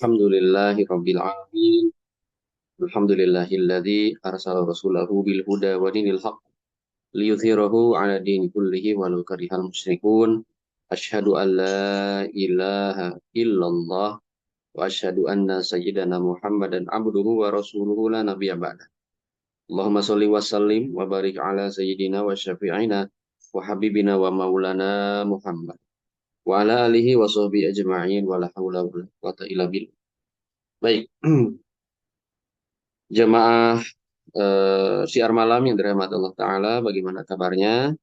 Alhamdulillahi Rabbil Alamin. Alhamdulillahilladzi arsala rasulahu bil huda wa dinil haq liyudhhirahu ala dini kullihi walau karihal musyrikun. Asyhadu an la ilaha illallah wa asyhadu anna sayyidana Muhammadan abduhu wa rasuluhu la nabiyya ba'da. Allahumma shalli wa sallim wa barik ala sayyidina wa syafi'ina wa habibina wa maulana Muhammad wa ala alihi wa sahbihi ajma'in wa la haula wa la quwwata illa billah. Baik, jemaah siar malam yang dirahmati Allah Ta'ala, bagaimana kabarnya?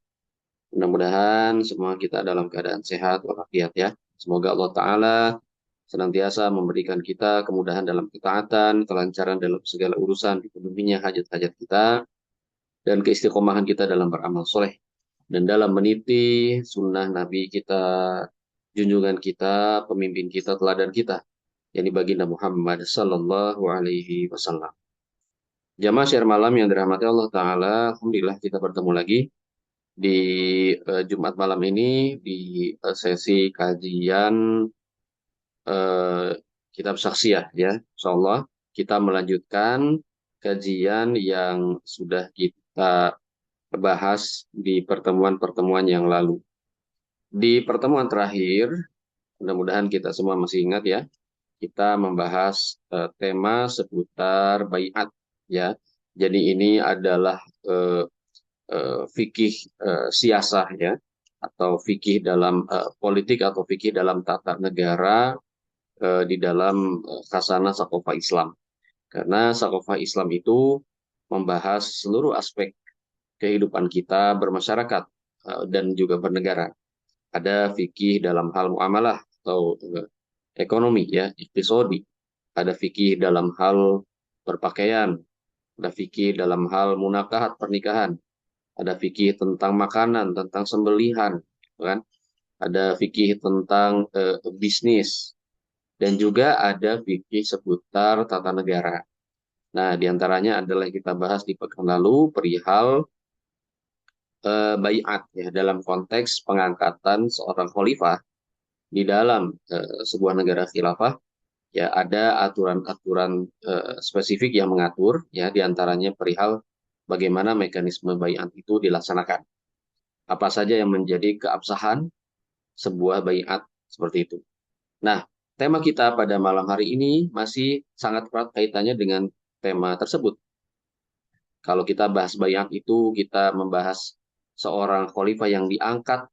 Mudah-mudahan semua kita dalam keadaan sehat walafiat ya. Semoga Allah Ta'ala senantiasa memberikan kita kemudahan dalam ketaatan, kelancaran dalam segala urusan, dipenuhinya hajat-hajat kita, dan keistiqomahan kita dalam beramal soleh. Dan dalam meniti sunnah Nabi kita, junjungan kita, pemimpin kita, teladan kita, yakni baginda Muhammad Sallallahu Alaihi Wasallam. Jamaah share malam yang dirahmati Allah Ta'ala, Alhamdulillah kita bertemu lagi di Jumat malam ini di sesi kajian eh, kitab Saksiyah ya. Insyaallah kita melanjutkan kajian yang sudah kita bahas di pertemuan-pertemuan yang lalu. Di pertemuan terakhir, mudah-mudahan kita semua masih ingat ya, kita membahas tema seputar baiat ya. Jadi ini adalah fikih siasah ya, atau fikih dalam politik atau fikih dalam tata negara di dalam khasanah Sakofah Islam. Karena Sakofah Islam itu membahas seluruh aspek kehidupan kita bermasyarakat dan juga bernegara. Ada fikih dalam hal muamalah atau ekonomi ya, iktisodi. Ada fikih dalam hal berpakaian, ada fikih dalam hal munakahat pernikahan, ada fikih tentang makanan, tentang sembelihan, kan? Ada fikih tentang bisnis, dan juga ada fikih seputar tata negara. Nah, diantaranya adalah yang kita bahas di pekan lalu perihal baiat ya, dalam konteks pengangkatan seorang khalifah di dalam sebuah negara khilafah. Ya, ada aturan-aturan spesifik yang mengatur ya, diantaranya perihal bagaimana mekanisme baiat itu dilaksanakan. Apa saja yang menjadi keabsahan sebuah baiat seperti itu. Nah, tema kita pada malam hari ini masih sangat erat kaitannya dengan tema tersebut. Kalau kita bahas baiat itu, kita membahas seorang khalifah yang diangkat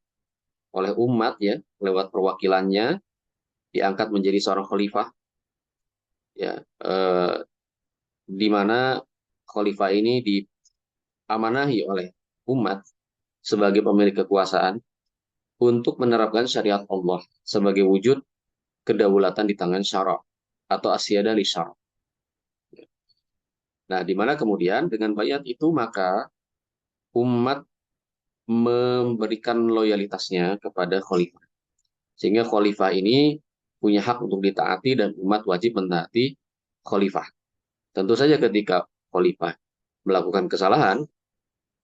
oleh umat ya, lewat perwakilannya, diangkat menjadi seorang khalifah ya, di mana khalifah ini diamanahi oleh umat sebagai pemilik kekuasaan untuk menerapkan syariat Allah sebagai wujud kedaulatan di tangan syara atau asyada li syara. Nah, di mana kemudian dengan bayat itu maka umat memberikan loyalitasnya kepada khalifah. Sehingga khalifah ini punya hak untuk ditaati dan umat wajib mentaati khalifah. Tentu saja ketika khalifah melakukan kesalahan,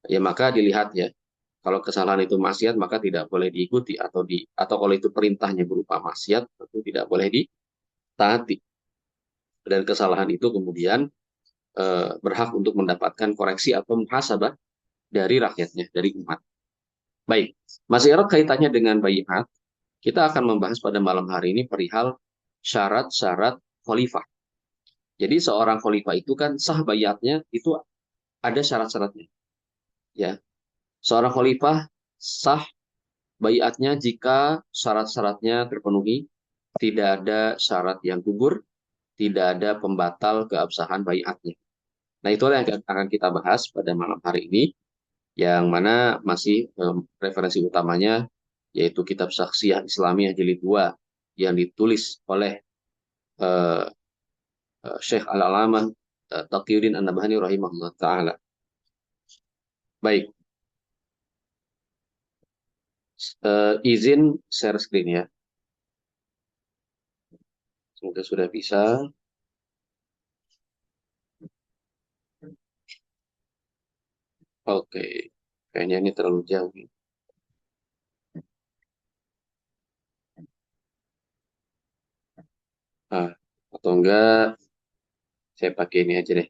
ya maka dilihat ya. Kalau kesalahan itu maksiat maka tidak boleh diikuti atau kalau itu perintahnya berupa maksiat tentu tidak boleh ditaati. Dan kesalahan itu kemudian berhak untuk mendapatkan koreksi atau muhasabah dari rakyatnya, dari umat. Baik, masih erat kaitannya dengan baiat, kita akan membahas pada malam hari ini perihal syarat-syarat khalifah. Jadi seorang khalifah itu kan sah baiatnya itu ada syarat-syaratnya. Ya, seorang khalifah sah baiatnya jika syarat-syaratnya terpenuhi, tidak ada syarat yang gugur, tidak ada pembatal keabsahan baiatnya. Nah, itulah yang akan kita bahas pada malam hari ini, yang mana masih referensi utamanya yaitu kitab Saksiyah Islamiyah jilid 2 yang ditulis oleh uh, Syekh Al-Alamah Taqiyuddin An-Nabhani rahimahullah taala. Baik, izin share screen ya. Semoga sudah bisa. Oke, kayaknya ini terlalu jauh. Ah, Atau enggak, saya pakai ini aja deh.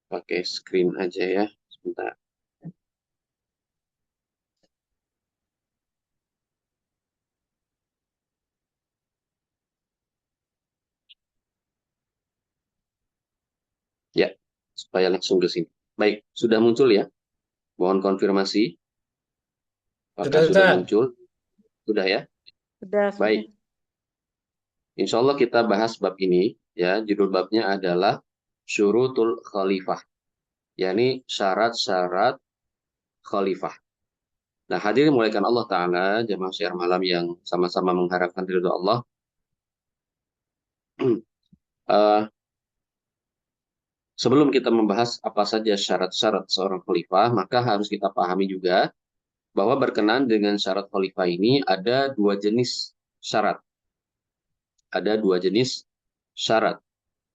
Pakai screen aja ya. Sebentar. Ya, supaya langsung ke sini. Baik, sudah muncul ya. Mohon konfirmasi. Apakah Sudah, sudah Ustaz. muncul? Sudah ya? Sudah. Baik. Insya Allah kita bahas bab ini. Ya, judul babnya adalah Syurutul Khalifah. Yakni syarat-syarat khalifah. Nah, hadirin muliakan Allah Ta'ala, jamaah syiar malam yang sama-sama mengharapkan ridho Allah. Eh, Sebelum kita membahas apa saja syarat-syarat seorang khalifah, maka harus kita pahami juga bahwa berkenaan dengan syarat khalifah ini ada dua jenis syarat. Ada dua jenis syarat.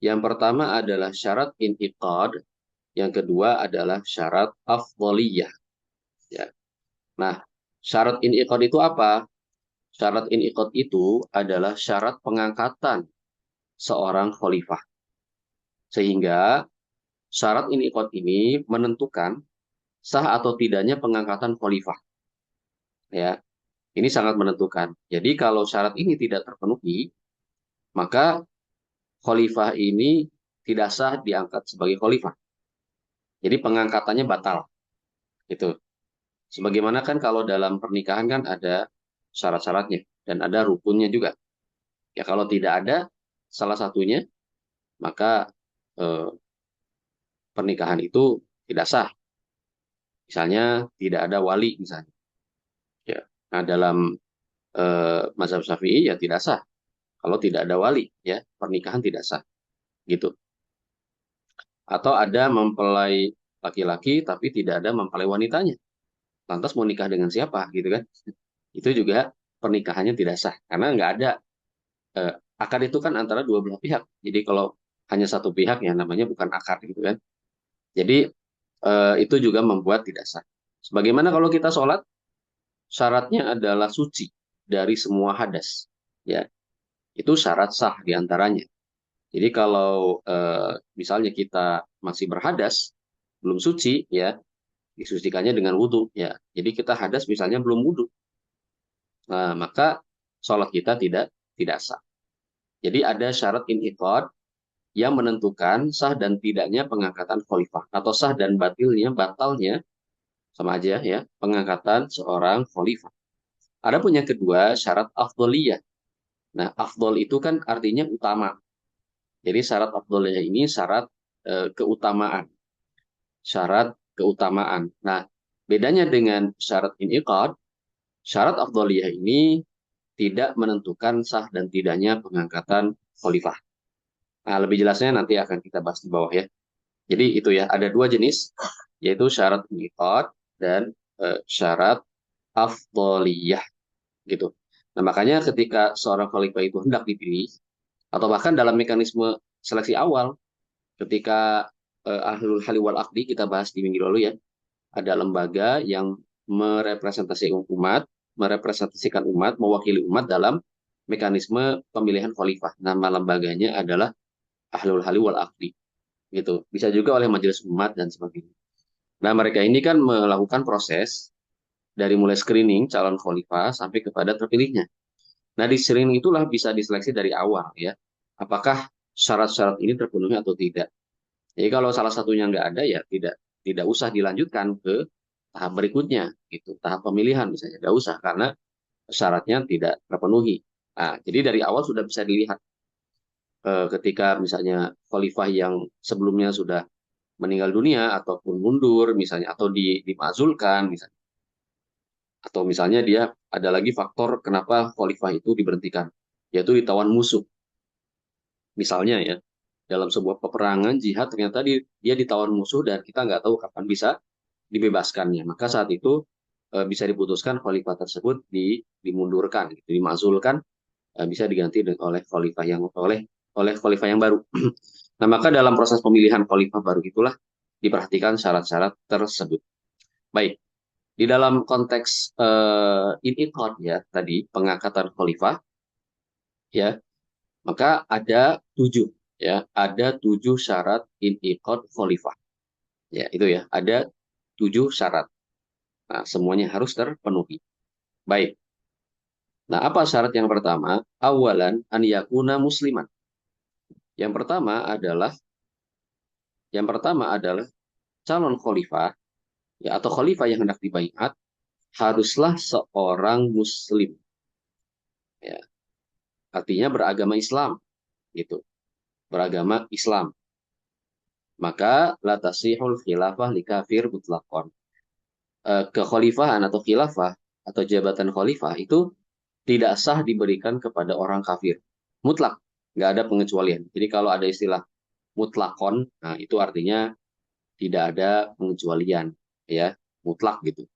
Yang pertama adalah syarat intiqad, yang kedua adalah syarat afdoliyah. Ya. Nah, syarat intiqad itu apa? Syarat intiqad itu adalah syarat pengangkatan seorang khalifah. Sehingga syarat intiqad ini menentukan sah atau tidaknya pengangkatan khalifah. Ya, ini sangat menentukan. Jadi kalau syarat ini tidak terpenuhi, maka khalifah ini tidak sah diangkat sebagai khalifah. Jadi pengangkatannya batal. Itu. Sebagaimana kan kalau dalam pernikahan kan ada syarat-syaratnya dan ada rukunnya juga. Ya kalau tidak ada salah satunya, maka eh, pernikahan itu tidak sah. Misalnya tidak ada wali misalnya. Ya. Nah dalam mazhab Syafi'i ya tidak sah. Kalau tidak ada wali, ya pernikahan tidak sah. Gitu. Atau ada mempelai laki-laki tapi tidak ada mempelai wanitanya. Lantas mau nikah dengan siapa gitu kan? Itu juga pernikahannya tidak sah karena nggak ada eh, akad itu kan antara dua belah pihak. Jadi kalau hanya satu pihak ya namanya bukan akad gitu kan. Jadi itu juga membuat tidak sah. Sebagaimana kalau kita sholat, syaratnya adalah suci dari semua hadas. Ya, itu syarat sah diantaranya. Jadi kalau misalnya kita masih berhadas, belum suci, ya disucikannya dengan wudhu, ya. Jadi kita hadas misalnya belum wudhu, nah, maka sholat kita tidak sah. Jadi ada syarat inqidad yang menentukan sah dan tidaknya pengangkatan khalifah atau sah dan batalnya sama aja ya pengangkatan seorang khalifah. Ada punya kedua syarat afdoliyah. Nah, afdol itu kan artinya utama. Jadi syarat afdoliyah ini syarat keutamaan, syarat keutamaan. Nah, bedanya dengan syarat inqidad, syarat afdoliyah ini tidak menentukan sah dan tidaknya pengangkatan khalifah. Nah, lebih jelasnya nanti akan kita bahas di bawah ya. Jadi itu ya, ada dua jenis, yaitu syarat miqat dan syarat afdoliyah gitu. Nah, makanya ketika seorang khalifah itu hendak dipilih, atau bahkan dalam mekanisme seleksi awal, ketika ahlul hali wal akdi kita bahas di minggu lalu ya, ada lembaga yang merepresentasikan umat, mewakili umat dalam mekanisme pemilihan khalifah. Nama lembaganya adalah ahlul hali wal akdi gitu. Bisa juga oleh majelis umat dan sebagainya. Nah, mereka ini kan melakukan proses dari mulai screening calon khalifah sampai kepada terpilihnya. Nah, di screening itulah bisa diseleksi dari awal ya. Apakah syarat-syarat ini terpenuhi atau tidak. Jadi kalau salah satunya nggak ada ya tidak usah dilanjutkan ke tahap berikutnya gitu. Tahap pemilihan misalnya nggak usah karena syaratnya tidak terpenuhi. Nah, jadi dari awal sudah bisa dilihat ketika misalnya khalifah yang sebelumnya sudah meninggal dunia ataupun mundur misalnya atau dimakzulkan misalnya atau misalnya dia ada lagi faktor kenapa khalifah itu diberhentikan yaitu ditawan musuh misalnya ya dalam sebuah peperangan jihad ternyata dia ditawan musuh dan kita nggak tahu kapan bisa dibebaskannya maka saat itu bisa diputuskan khalifah tersebut dimundurkan gitu, dimakzulkan bisa diganti oleh khalifah yang oleh khalifah yang baru. Nah maka dalam proses pemilihan khalifah baru itulah diperhatikan syarat-syarat tersebut. Baik, di dalam konteks inqidad ya tadi pengangkatan khalifah ya Maka ada 7, ya, ada 7 syarat inqidh khalifah. Ya, itu ya, ada 7 syarat. Nah, semuanya harus terpenuhi. Baik. Nah, apa syarat yang pertama? Awalan an yakuna musliman. Yang pertama adalah yang pertama adalah calon khalifah, ya, atau khalifah yang hendak dibaiat haruslah seorang muslim, ya. Artinya beragama Islam, gitu. Beragama Islam. Maka la tasihul khilafah li kafir mutlaqan. Kekhalifahan atau khilafah atau jabatan khalifah itu tidak sah diberikan kepada orang kafir. Mutlak, nggak ada pengecualian. Jadi kalau ada istilah mutlakon, nah itu artinya tidak ada pengecualian, ya, mutlak gitu.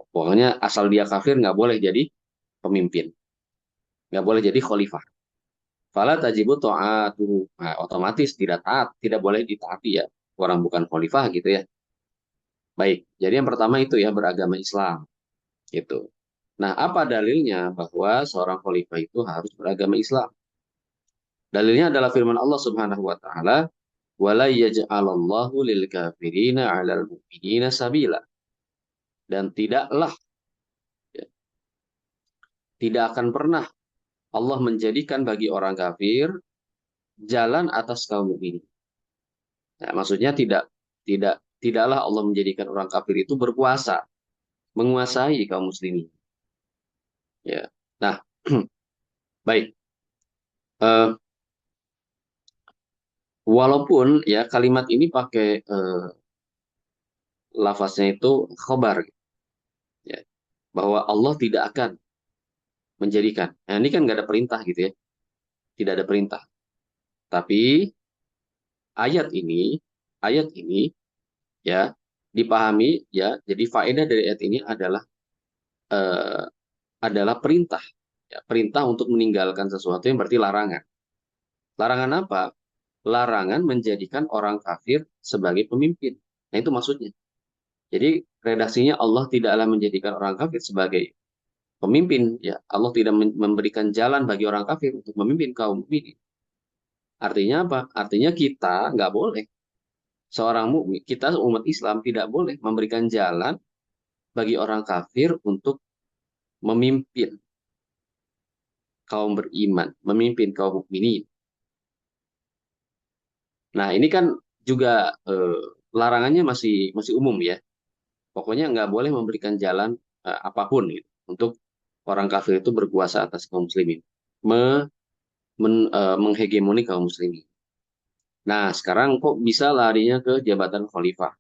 Pokoknya asal dia kafir nggak boleh jadi pemimpin, nggak boleh jadi khalifah. Fala tajibu ta'atuhu. Nah, otomatis tidak taat, tidak boleh ditaati ya. Orang bukan khalifah gitu ya. Baik, jadi yang pertama itu ya beragama Islam gitu. Nah, apa dalilnya bahwa seorang khalifah itu harus beragama Islam? Dalilnya adalah firman Allah Subhanahu wa taala, "Wala yaj'alallahu lil kafirina 'alal mu'minina sabila." Dan tidaklah, ya, tidak akan pernah Allah menjadikan bagi orang kafir jalan atas kaum mukminin. Nah, maksudnya tidaklah Allah menjadikan orang kafir itu berkuasa, menguasai kaum muslimin. Ya. Nah, baik. Eh, Walaupun ya kalimat ini pakai lafaznya itu khobar, ya, bahwa Allah tidak akan menjadikan. Nah, ini kan nggak ada perintah gitu ya, tidak ada perintah. Tapi ayat ini, ayat ini ya dipahami ya. Jadi faedah dari ayat ini eh, adalah perintah, ya, perintah untuk meninggalkan sesuatu yang berarti larangan. Larangan apa? Larangan menjadikan orang kafir sebagai pemimpin. Nah, itu maksudnya. Jadi redaksinya Allah tidaklah menjadikan orang kafir sebagai pemimpin, ya. Allah tidak memberikan jalan bagi orang kafir untuk memimpin kaum mukminin. Artinya apa? Artinya kita nggak boleh, seorang mukmin, kita umat Islam tidak boleh memberikan jalan bagi orang kafir untuk memimpin kaum beriman, memimpin kaum mukminin. Nah, ini kan juga larangannya masih masih umum ya. Pokoknya nggak boleh memberikan jalan apapun gitu untuk orang kafir itu berkuasa atas kaum muslimin, menghegemoni kaum muslimin. Nah, sekarang kok bisa larinya ke jabatan khalifah?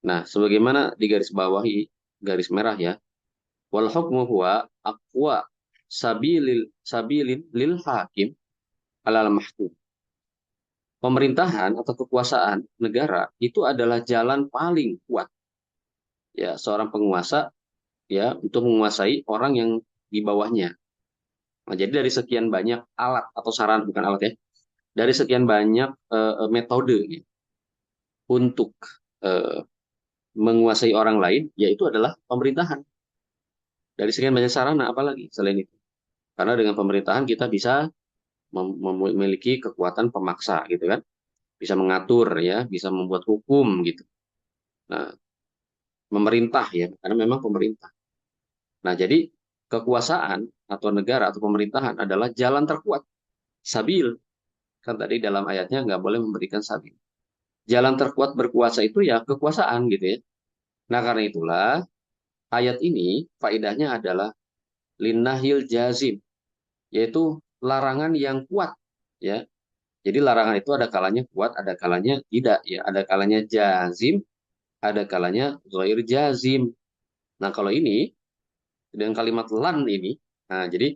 Nah, sebagaimana di garis bawahi, garis merah ya, wal hukmu huwa aqwa sabilin lil hakim alal mahkum. Pemerintahan atau kekuasaan negara itu adalah jalan paling kuat, ya, seorang penguasa, ya, untuk menguasai orang yang di bawahnya. Nah, jadi dari sekian banyak alat atau saran, bukan alat ya, dari sekian banyak metode ya, untuk eh, menguasai orang lain, yaitu adalah pemerintahan. Dari sekian banyak sarana, apalagi selain itu. Karena dengan pemerintahan kita bisa memiliki kekuatan pemaksa, gitu kan. Bisa mengatur, ya, bisa membuat hukum, gitu. Nah, memerintah, ya, karena memang pemerintah. Nah, jadi kekuasaan atau negara atau pemerintahan adalah jalan terkuat. Sabil, kan tadi dalam ayatnya nggak boleh memberikan sabil. Jalan terkuat berkuasa itu ya kekuasaan, gitu ya. Nah, karena itulah ayat ini faedahnya adalah linnahil jazim, yaitu larangan yang kuat, ya. Jadi larangan itu ada kalanya kuat, ada kalanya tidak, ya. Ada kalanya jazim, ada kalanya ghair jazim. Nah, kalau ini dengan kalimat lan ini, nah, jadi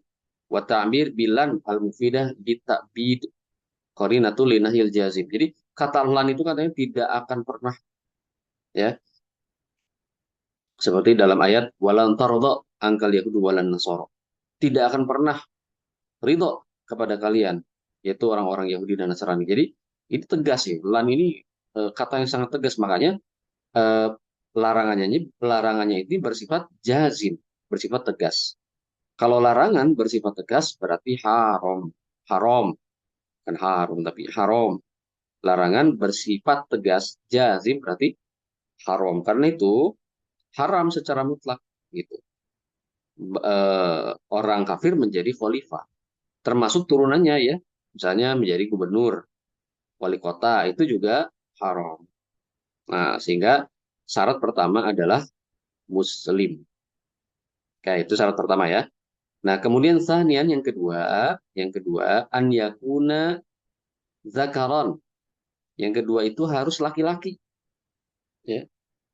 wa ta'bir bilan al-mufidah bitabid qarinatul linahil jazim. Jadi kata lan itu katanya tidak akan pernah, ya, seperti dalam ayat walan tarda angkal yahudu walan nasoro. Tidak akan pernah ridho kepada kalian, yaitu orang-orang Yahudi dan Nasrani. Jadi ini tegas ya. Lan ini kata yang sangat tegas, makanya eh, larangannya ini bersifat jazim, bersifat tegas. Kalau larangan bersifat tegas berarti haram. haram, kan haram tapi haram. Larangan bersifat tegas, jazim berarti haram. Karena itu haram secara mutlak gitu. Orang kafir menjadi khalifah, termasuk turunannya ya. Misalnya menjadi gubernur, wali kota itu juga haram. Nah, sehingga syarat pertama adalah muslim. Kayak itu syarat pertama ya. Nah, kemudian sanian yang kedua an yakuna zakaron. Yang kedua itu harus laki-laki ya.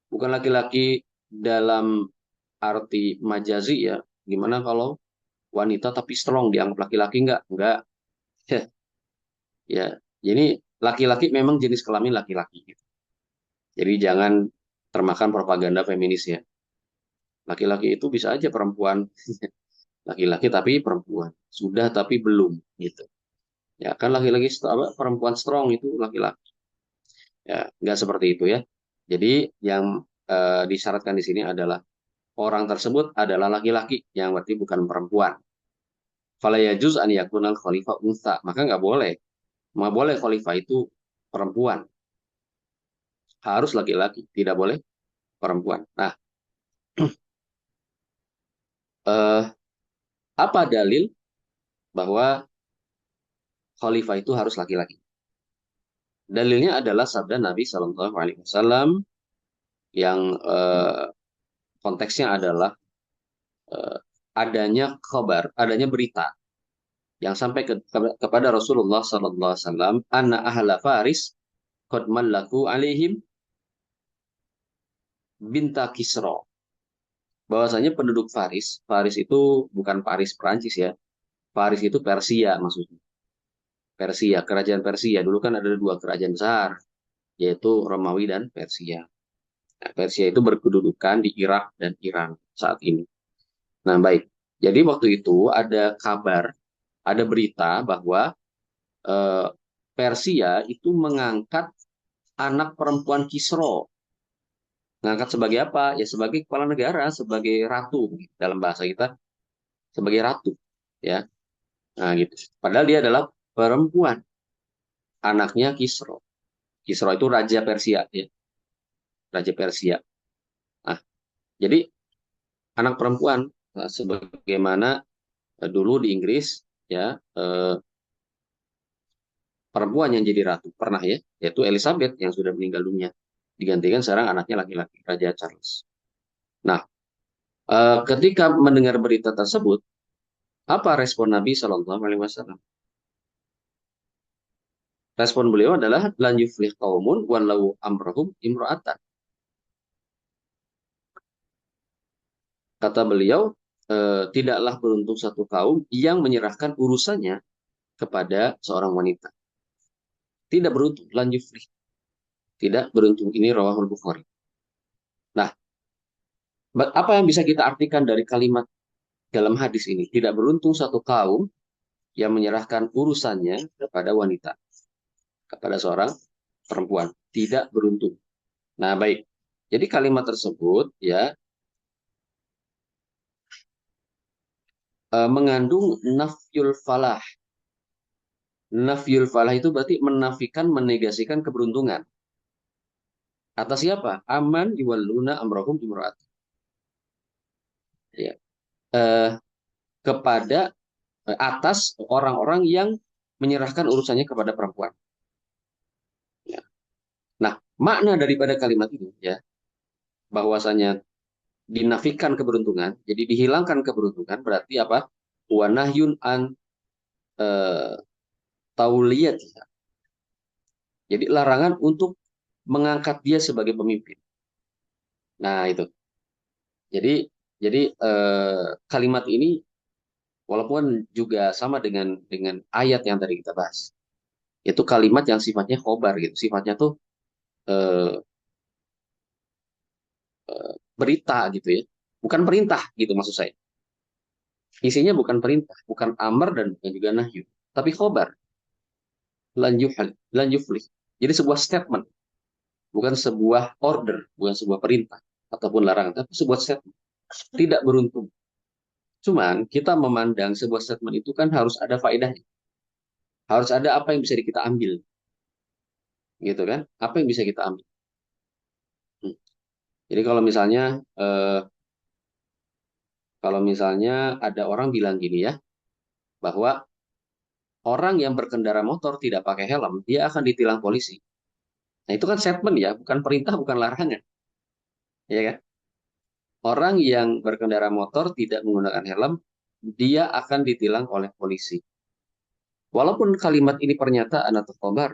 Bukan laki-laki dalam arti majazi ya. Gimana kalau wanita tapi strong dianggap laki-laki enggak? Enggak. Ya. Jadi laki-laki memang jenis kelamin laki-laki gitu. Jadi jangan termakan propaganda feminis ya. Laki-laki itu bisa aja perempuan, laki-laki tapi perempuan, sudah tapi belum gitu. Ya kan laki-laki perempuan strong itu laki-laki. Ya, nggak seperti itu ya. Jadi yang disyaratkan di sini adalah orang tersebut adalah laki-laki, yang berarti bukan perempuan. Fala yajuz an yakunal khalifah unsa, maka nggak boleh khalifah itu perempuan, harus laki-laki, tidak boleh perempuan. Nah, eh, apa dalil bahwa khalifah itu harus laki-laki? Dalilnya adalah sabda Nabi Shallallahu Alaihi Wasallam yang konteksnya adalah eh, adanya berita yang sampai kepada Rasulullah Sallallahu Alaihi Wasallam, anna ahla Faris qad mallaku alaihim binta Kisra. Bahwasanya penduduk Faris, Faris itu bukan Paris Perancis ya. Faris itu Persia maksudnya. Persia, kerajaan Persia. Dulu kan ada dua kerajaan besar, yaitu Romawi dan Persia. Nah, Persia itu berkedudukan di Irak dan Iran saat ini. Nah, baik. Jadi waktu itu ada kabar, ada berita bahwa eh, Persia itu mengangkat anak perempuan Kisro. Mengangkat sebagai apa? Ya sebagai kepala negara, sebagai ratu dalam bahasa kita, sebagai ratu, ya. Nah, gitu. Padahal dia adalah perempuan, anaknya Kisro. Kisro itu raja Persia, ya, raja Persia. Nah, jadi anak perempuan, sebagaimana dulu di Inggris, ya, perempuan yang jadi ratu pernah ya, yaitu Elizabeth yang sudah meninggal dunia, digantikan sekarang anaknya laki-laki, Raja Charles. Nah, ketika mendengar berita tersebut, apa respon Nabi Shallallahu Alaihi Wasallam? Respon beliau adalah lan yuflih qaumun walau amrahum imra'atan. Kata beliau, tidaklah beruntung satu kaum yang menyerahkan urusannya kepada seorang wanita. Tidak beruntung, lan yuflih. Tidak beruntung. Ini rawahul Bukhari. Nah, apa yang bisa kita artikan dari kalimat dalam hadis ini? Tidak beruntung satu kaum yang menyerahkan urusannya kepada wanita, kepada seorang perempuan. Tidak beruntung. Nah, baik. Jadi kalimat tersebut ya mengandung nafyul falah. Nafyul falah itu berarti menafikan, menegasikan keberuntungan. Atas siapa? Aman yuwalluna amrohum imro'at. Ya. Eh, kepada atas orang-orang yang menyerahkan urusannya kepada perempuan. Ya. Nah, makna daripada kalimat ini ya, bahwasanya dinafikan keberuntungan, jadi dihilangkan keberuntungan berarti apa? Wa nahyun an eh, tauliyat. Jadi larangan untuk mengangkat dia sebagai pemimpin. Nah, itu. Jadi kalimat ini walaupun juga sama dengan ayat yang tadi kita bahas. Itu kalimat yang sifatnya khobar gitu. Sifatnya tuh eh, berita gitu ya. Bukan perintah gitu maksud saya. Isinya bukan perintah, bukan amar dan bukan juga nahyu, tapi khobar, lan yuflih. Jadi sebuah statement, bukan sebuah order, bukan sebuah perintah ataupun larangan, tapi sebuah statement. Tidak beruntung. Cuman kita memandang sebuah statement itu kan harus ada faedahnya. Harus ada apa yang bisa kita ambil, gitu kan? Apa yang bisa kita ambil? Hmm. Jadi eh, kalau misalnya ada orang bilang gini ya, bahwa orang yang berkendara motor tidak pakai helm, dia akan ditilang polisi. Nah, itu kan statement ya, bukan perintah, bukan larangan, ya kan? Orang yang berkendara motor tidak menggunakan helm, dia akan ditilang oleh polisi. Walaupun kalimat ini pernyataan atau khobar,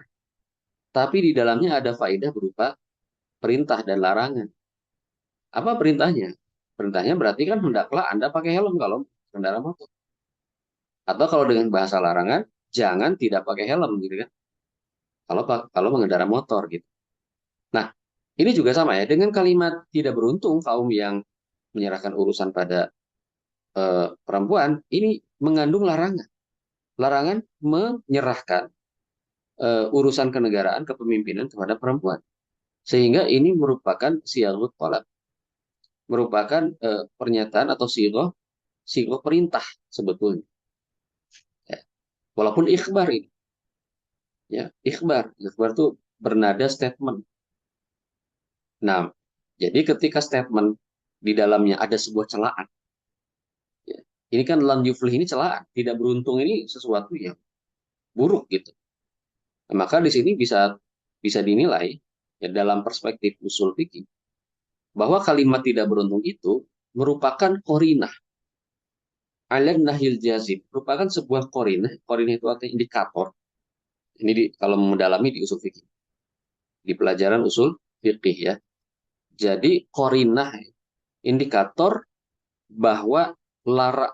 tapi di dalamnya ada faedah berupa perintah dan larangan. Apa perintahnya? Perintahnya berarti kan hendaklah Anda pakai helm kalau kendaraan motor. Atau kalau dengan bahasa larangan, jangan tidak pakai helm gitu kan. Kalau mengendara motor gitu. Nah, ini juga sama ya dengan kalimat tidak beruntung kaum yang menyerahkan urusan pada perempuan, ini mengandung larangan. Larangan menyerahkan urusan kenegaraan kepemimpinan kepada perempuan. Sehingga ini merupakan siyagut talab, merupakan pernyataan atau sigoh perintah sebetulnya. Ya. Walaupun ikhbar ini, ya ikhbar itu bernada statement. Nah, jadi ketika statement di dalamnya ada sebuah celaan, ya, ini kan lam yuflih ini celaan, tidak beruntung ini sesuatu yang buruk gitu. Nah, maka di sini bisa bisa dinilai ya dalam perspektif usul fikih bahwa kalimat tidak beruntung itu merupakan korinah alam nahil jazib, merupakan sebuah korinah. Korinah itu artinya indikator. Ini kalau mendalami di usul fikih, di pelajaran usul fikih ya. Jadi korinah indikator bahwa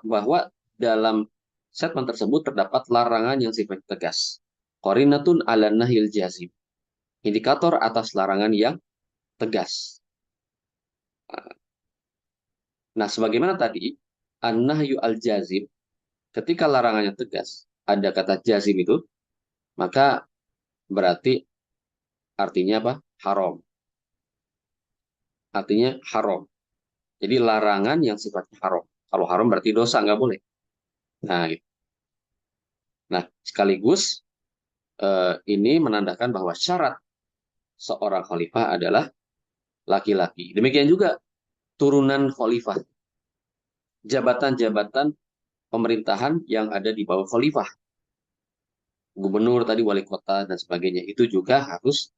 bahwa dalam statement tersebut terdapat larangan yang sifatnya tegas. Korinatun ala nahil jazib. Indikator atas larangan yang tegas. Nah, sebagaimana tadi, an-nahyu al-jazim, ketika larangannya tegas, ada kata jazim itu, maka berarti artinya apa? Haram. Artinya haram. Jadi larangan yang sifatnya haram. Kalau haram berarti dosa, nggak boleh. Nah, gitu. Nah, sekaligus ini menandakan bahwa syarat seorang khalifah adalah laki-laki. Demikian juga turunan khalifah, jabatan-jabatan pemerintahan yang ada di bawah khalifah, gubernur tadi, wali kota dan sebagainya, itu juga harus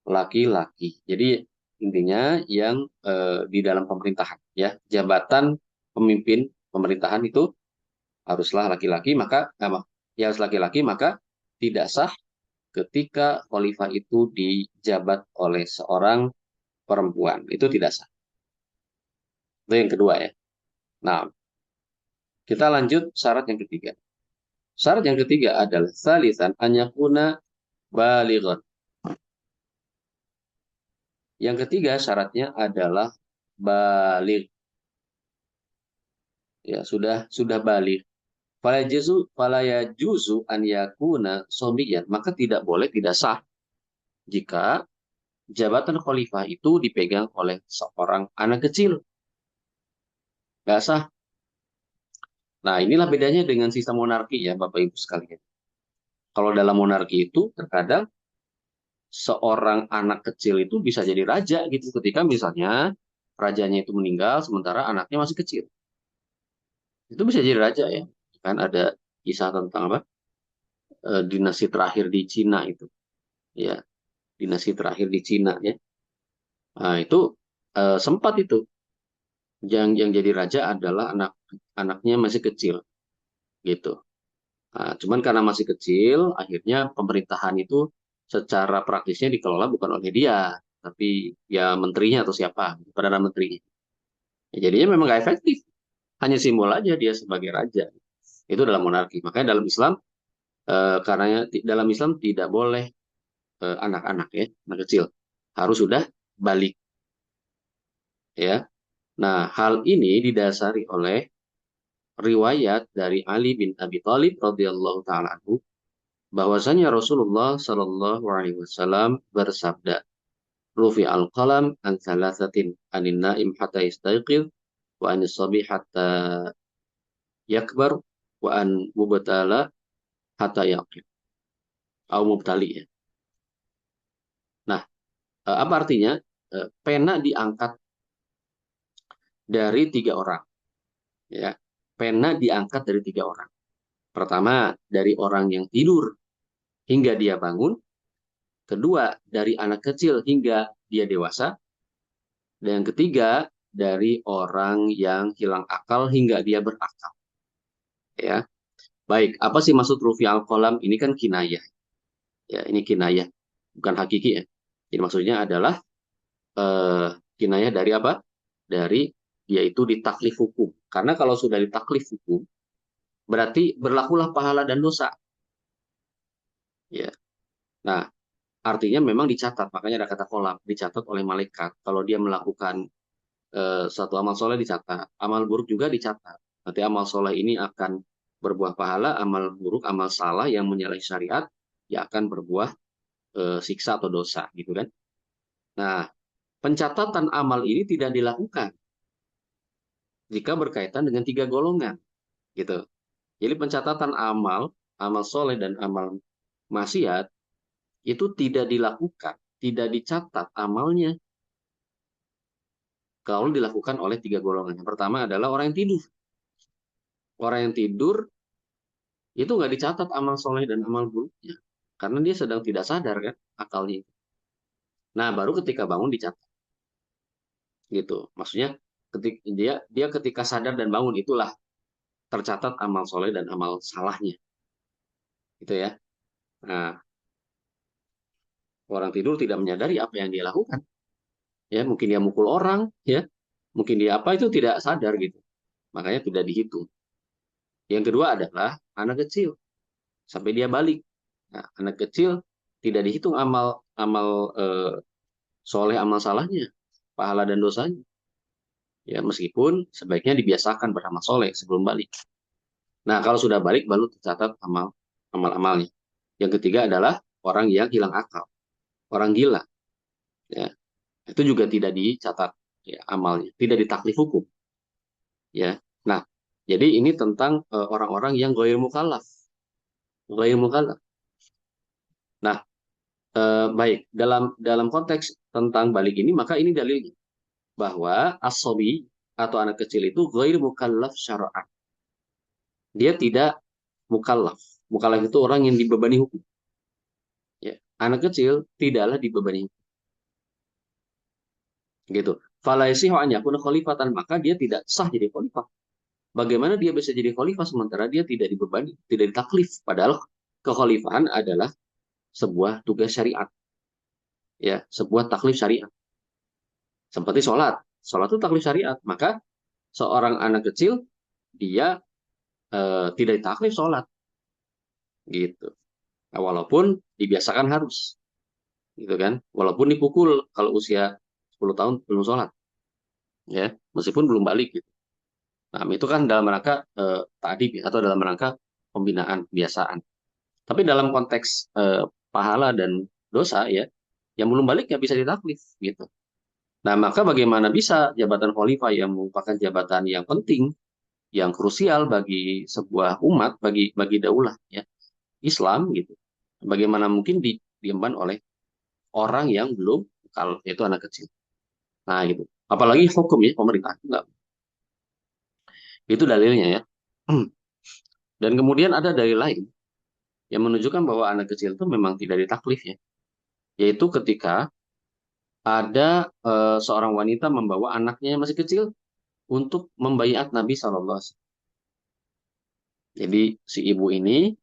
laki-laki. Jadi intinya yang di dalam pemerintahan ya, jabatan pemimpin pemerintahan itu haruslah laki-laki, maka ya harus laki-laki, maka tidak sah ketika khalifah itu dijabat oleh seorang perempuan. Itu tidak sah. Itu yang kedua ya. Nah, kita lanjut syarat yang ketiga. Syarat yang ketiga adalah salisan anyakuna balighat. Yang ketiga syaratnya adalah baligh. Ya, sudah baligh. Fala yajuzu an yakuna sobiyan. Maka tidak boleh, tidak sah jika jabatan khalifah itu dipegang oleh seorang anak kecil. Nggak sah. Nah, inilah bedanya dengan sistem monarki ya, Bapak Ibu sekalian. Kalau dalam monarki itu terkadang seorang anak kecil itu bisa jadi raja gitu ketika misalnya rajanya itu meninggal sementara anaknya masih kecil. Itu bisa jadi raja ya. Kan ada kisah tentang apa? Dinasti terakhir di Cina itu. Ya, dinasti terakhir di Cina ya. Nah, itu sempat itu yang jadi raja adalah anaknya masih kecil gitu. Nah, cuman karena masih kecil, akhirnya pemerintahan itu secara praktisnya dikelola bukan oleh dia, tapi ya menterinya atau siapa, perdana menterinya. Ya, jadinya memang nggak efektif, hanya simbol aja dia sebagai raja. Itu dalam monarki. Makanya dalam Islam, karena dalam Islam tidak boleh anak-anak ya, anak kecil harus sudah balik ya. Nah, hal ini didasari oleh riwayat dari Ali bin Abi Thalib radhiyallahu taala anhu bahwasanya Rasulullah Shallallahu alaihi wasallam bersabda, "Rufi al-qalam an thalathatin anin naim hatta yastayqir wa anis sabi hatta yakbar wa an mubtala hatta yaqib." au mubtali ya. Nah, apa artinya? Pena diangkat dari 3 orang, ya. Pena diangkat dari 3 orang. Pertama, dari orang yang tidur hingga dia bangun. Kedua, dari anak kecil hingga dia dewasa. Dan yang ketiga, dari orang yang hilang akal hingga dia berakal. Ya, baik. Apa sih maksud rufi al-qalam? Ini kan kinayah. Ya, ini kinayah, bukan hakiki ya. Jadi maksudnya adalah eh, kinayah dari apa? Dari yaitu ditaklif hukum. Karena kalau sudah ditaklif hukum, berarti berlakulah pahala dan dosa. Ya. Nah, artinya memang dicatat. Makanya ada kata kolam, dicatat oleh malaikat. Kalau dia melakukan satu amal soleh dicatat, amal buruk juga dicatat. Nanti amal soleh ini akan berbuah pahala, amal buruk, amal salah yang menyalahi syariat, ya akan berbuah siksa atau dosa, gitu kan? Nah, pencatatan amal ini tidak dilakukan jika berkaitan dengan 3 golongan, gitu. Jadi pencatatan amal, amal soleh dan amal maksiat itu tidak dilakukan, tidak dicatat amalnya kalau dilakukan oleh 3 golongan. Yang pertama adalah orang yang tidur. Orang yang tidur itu nggak dicatat amal soleh dan amal buruknya karena dia sedang tidak sadar kan akalnya. Nah, baru ketika bangun dicatat, gitu. Maksudnya ketika dia ketika sadar dan bangun itulah tercatat amal soleh dan amal salahnya, gitu ya. Nah, orang tidur tidak menyadari apa yang dia lakukan. Ya, mungkin dia mukul orang, ya, mungkin dia apa itu tidak sadar gitu. Makanya tidak dihitung. Yang kedua adalah anak kecil sampai dia balik. Nah, anak kecil tidak dihitung amal amal soleh amal salahnya, pahala dan dosanya. Ya, meskipun sebaiknya dibiasakan beramal soleh sebelum balik. Nah, kalau sudah balik baru tercatat amal-amalnya. Yang ketiga adalah orang yang hilang akal, orang gila. Ya, itu juga tidak dicatat ya amalnya, tidak ditaklif hukum. Ya, nah, jadi ini tentang orang-orang yang goir mukallaf, goir mukallaf. Nah, baik dalam dalam konteks tentang balik ini maka ini dalilnya bahwa as-sobi atau anak kecil itu goir mukallaf syara'an. Dia tidak mukallaf. Mukallaf itu orang yang dibebani hukum. Ya. Anak kecil tidaklah dibebani hukum. Gitu. Falaisihu an yakuna khalifatan, maka dia tidak sah jadi khalifah. Bagaimana dia bisa jadi khalifah sementara dia tidak dibebani, tidak ditaklif, padahal kekhalifahan adalah sebuah tugas syariat, ya, sebuah taklif syariat. Seperti sholat, sholat itu taklif syariat, maka seorang anak kecil dia tidak ditaklif sholat, gitu. Nah, walaupun dibiasakan harus, gitu kan, walaupun dipukul kalau usia 10 tahun belum sholat, ya, meskipun belum balik gitu. Nah, itu kan dalam rangka ta'dib ya, atau dalam rangka pembinaan, kebiasaan. Tapi dalam konteks pahala dan dosa ya, yang belum balik ya bisa ditaklif gitu. Nah, maka bagaimana bisa jabatan khalifah yang merupakan jabatan yang penting, yang krusial bagi sebuah umat, bagi daulah ya, Islam gitu. Bagaimana mungkin diemban oleh orang yang belum kalau yaitu anak kecil. Nah, gitu. Apalagi hukum ya pemerintah enggak. Itu dalilnya ya. Dan kemudian ada dalil lain yang menunjukkan bahwa anak kecil itu memang tidak ditaklif ya, yaitu ketika ada seorang wanita membawa anaknya yang masih kecil untuk membaiat Nabi SAW. Jadi si ibu ini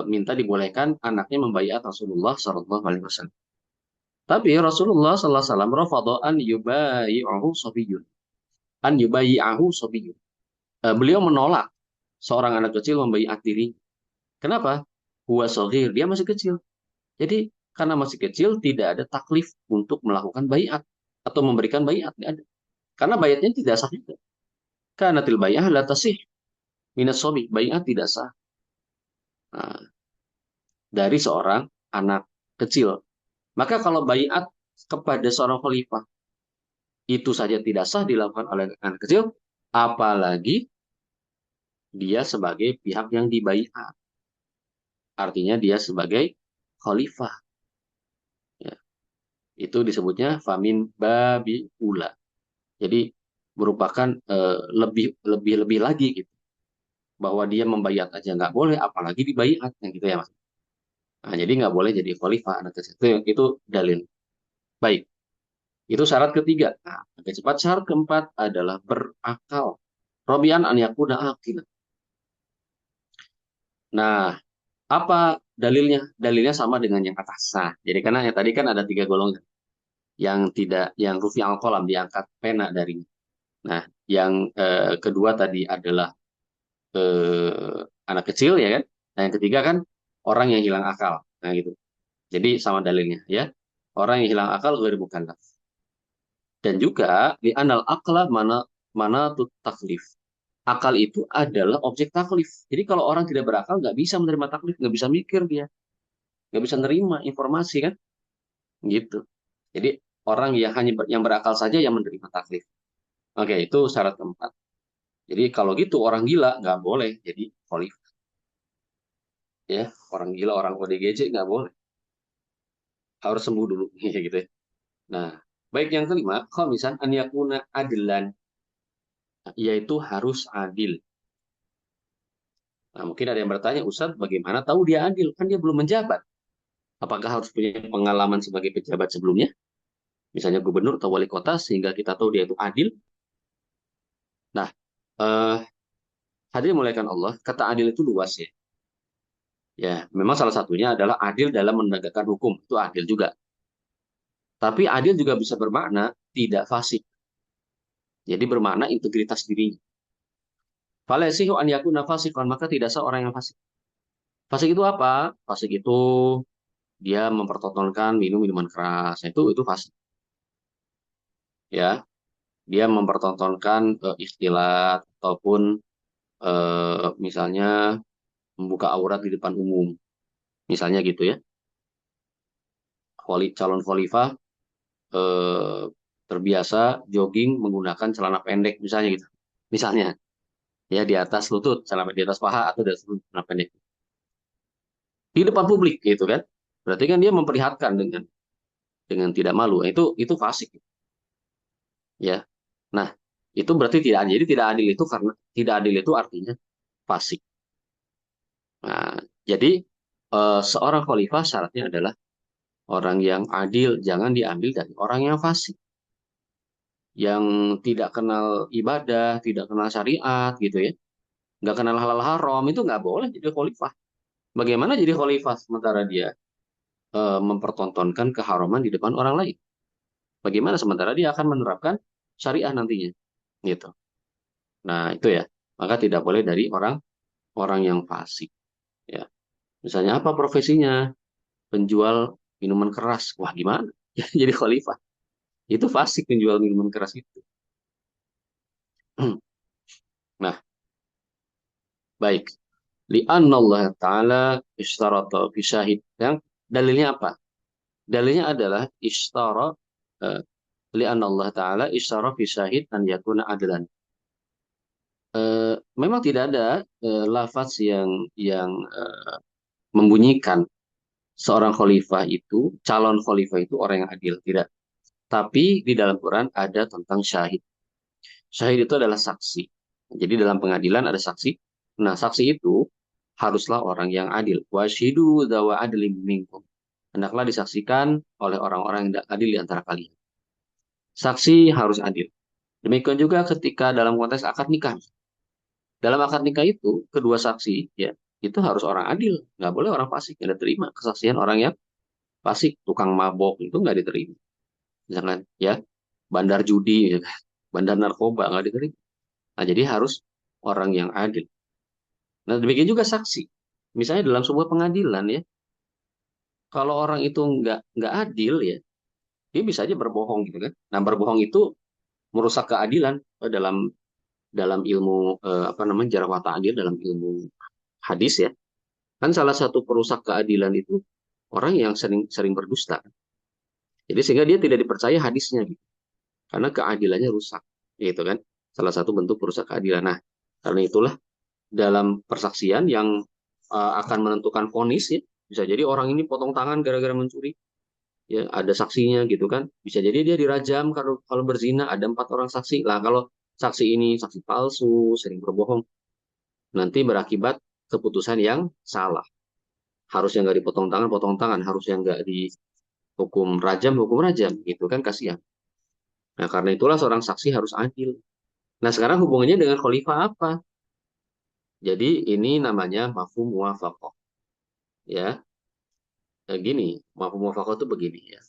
minta dibolehkan anaknya membaiat Rasulullah SAW. Tapi Rasulullah SAW rafadha an yubayi'ahu sabiyyun. An yubayi'ahu sabiyyun. Beliau menolak seorang anak kecil membaiat diri. Kenapa? Huwa shaghir, dia masih kecil. Jadi karena masih kecil tidak ada taklif untuk melakukan baiat atau memberikan baiat, tidak ada. Karena baiatnya tidak sah juga. Karena til bai'ah la tasih minat sobi, baiat tidak sah nah, dari seorang anak kecil. Maka kalau baiat kepada seorang khalifah itu saja tidak sah dilakukan oleh anak kecil, apalagi dia sebagai pihak yang dibaiat. artinya dia sebagai khalifah. Ya, itu disebutnya famin babi ula. Jadi merupakan lebih lebih lebih lagi gitu, bahwa dia membayat aja nggak boleh, apalagi dibayat, yang gitu ya mas. Nah, jadi nggak boleh jadi khalifah. Nah, itu dalil. Baik, itu syarat ketiga. Nah, agak cepat. Syarat keempat adalah berakal. Robian an yakuna akil. Nah, apa dalilnya? Dalilnya sama dengan yang atas. Nah, jadi karena yang tadi kan ada tiga golongan. Yang tidak, yang rufi al-qalam, diangkat pena dari. Nah, yang kedua tadi adalah anak kecil ya kan. Nah, yang ketiga kan orang yang hilang akal. Nah, gitu. Jadi sama dalilnya ya. Orang yang hilang akal ghairu mukallaf. Dan juga di anal akla mana tuh taklif. Akal itu adalah objek taklif. Jadi kalau orang tidak berakal nggak bisa menerima taklif, nggak bisa mikir dia, nggak bisa nerima informasi kan, gitu. Jadi orang yang hanya yang berakal saja yang menerima taklif. Oke, itu syarat keempat. Jadi kalau gitu orang gila nggak boleh jadi khalifah. Ya, orang gila, orang ODGJ nggak boleh. Harus sembuh dulu, gitu ya. Nah, baik yang kelima, khamisan an yakuna adilan, yaitu harus adil. Nah, mungkin ada yang bertanya, Ustadz, bagaimana tahu dia adil? Kan dia belum menjabat. Apakah harus punya pengalaman sebagai pejabat sebelumnya? Misalnya gubernur atau wali kota, sehingga kita tahu dia itu adil? Nah, eh, hadirin muliakan Allah, kata adil itu luas ya. Ya, memang salah satunya adalah adil dalam menegakkan hukum. Itu adil juga. Tapi adil juga bisa bermakna tidak fasik. Jadi bermakna integritas dirinya. Falesihu an yakuna fasikon, maka tidak seorang yang fasik. Fasik itu apa? Fasik itu dia mempertontonkan minum minuman keras. Itu fasik. Ya, dia mempertontonkan ikhtilat ataupun misalnya membuka aurat di depan umum. Misalnya gitu ya. Calon khalifah eh, terbiasa jogging menggunakan celana pendek misalnya gitu. Misalnya ya di atas lutut, celana di atas paha atau di atas lutut, celana pendek. Di depan publik gitu kan. Berarti kan dia memperlihatkan dengan tidak malu. Itu fasik ya. Nah, itu berarti tidak adil. Jadi tidak adil itu karena tidak adil itu artinya fasik. Nah, jadi seorang khalifah syaratnya adalah orang yang adil, jangan diambil dari orang yang fasik, yang tidak kenal ibadah, tidak kenal syariat, gitu ya, nggak kenal halal haram, itu nggak boleh jadi khalifah. Bagaimana jadi khalifah sementara dia mempertontonkan keharaman di depan orang lain? Bagaimana sementara dia akan menerapkan syariah nantinya, gitu. Nah, itu ya. Maka tidak boleh dari orang orang yang fasik, ya. Misalnya apa profesinya? Penjual minuman keras. Wah, gimana? Jadi khalifah. Itu fasik penjual minuman keras itu. Nah, baik. Li'anna Allah Ta'ala istarata fi syahid. Yang dalilnya apa? Dalilnya adalah istara eh, li'anna Allah Ta'ala istara fi syahid an yakuna adlan. Memang tidak ada lafaz yang membunyikan seorang khalifah itu, calon khalifah itu orang yang adil. Tidak. Tapi di dalam Quran ada tentang syahid. Syahid itu adalah saksi. Jadi dalam pengadilan ada saksi. Nah, saksi itu haruslah orang yang adil. Washidu dawa adlim minkum. Hendaklah disaksikan oleh orang-orang yang adil di antara kalian. Saksi harus adil. Demikian juga ketika dalam konteks akad nikah. Dalam akad nikah itu, kedua saksi ya itu harus orang adil. Nggak boleh orang fasik. Nggak diterima kesaksian orang yang fasik. Tukang mabok itu nggak diterima. Jangan ya, bandar judi, ya, bandar narkoba nggak diterima. Nah, jadi harus orang yang adil. Nah, demikian juga saksi. Misalnya dalam sebuah pengadilan ya, kalau orang itu nggak adil ya, dia bisa aja berbohong gitu kan. Nah, berbohong itu merusak keadilan dalam dalam ilmu apa namanya jarah ta'dil, dalam ilmu hadis ya. Kan salah satu perusak keadilan itu orang yang sering sering berdusta. Jadi sehingga dia tidak dipercaya hadisnya gitu. Karena keadilannya rusak, gitu kan. Salah satu bentuk perusak keadilan. Nah, karena itulah dalam persaksian yang akan menentukan vonis ya. Bisa jadi orang ini potong tangan gara-gara mencuri, ya ada saksinya gitu kan. Bisa jadi dia dirajam kalau kalau berzina, ada 4 orang saksi. Lah kalau saksi ini saksi palsu, sering berbohong, nanti berakibat keputusan yang salah. Harusnya nggak dipotong tangan, potong tangan. Harusnya nggak dihukum rajam, hukum rajam. Gitu kan kasihan. Nah karena itulah seorang saksi harus adil. Nah sekarang hubungannya dengan khalifah apa? Jadi ini namanya mafhum muwafaqah. Ya, nah, gini, mafhum muwafaqah itu begini ya.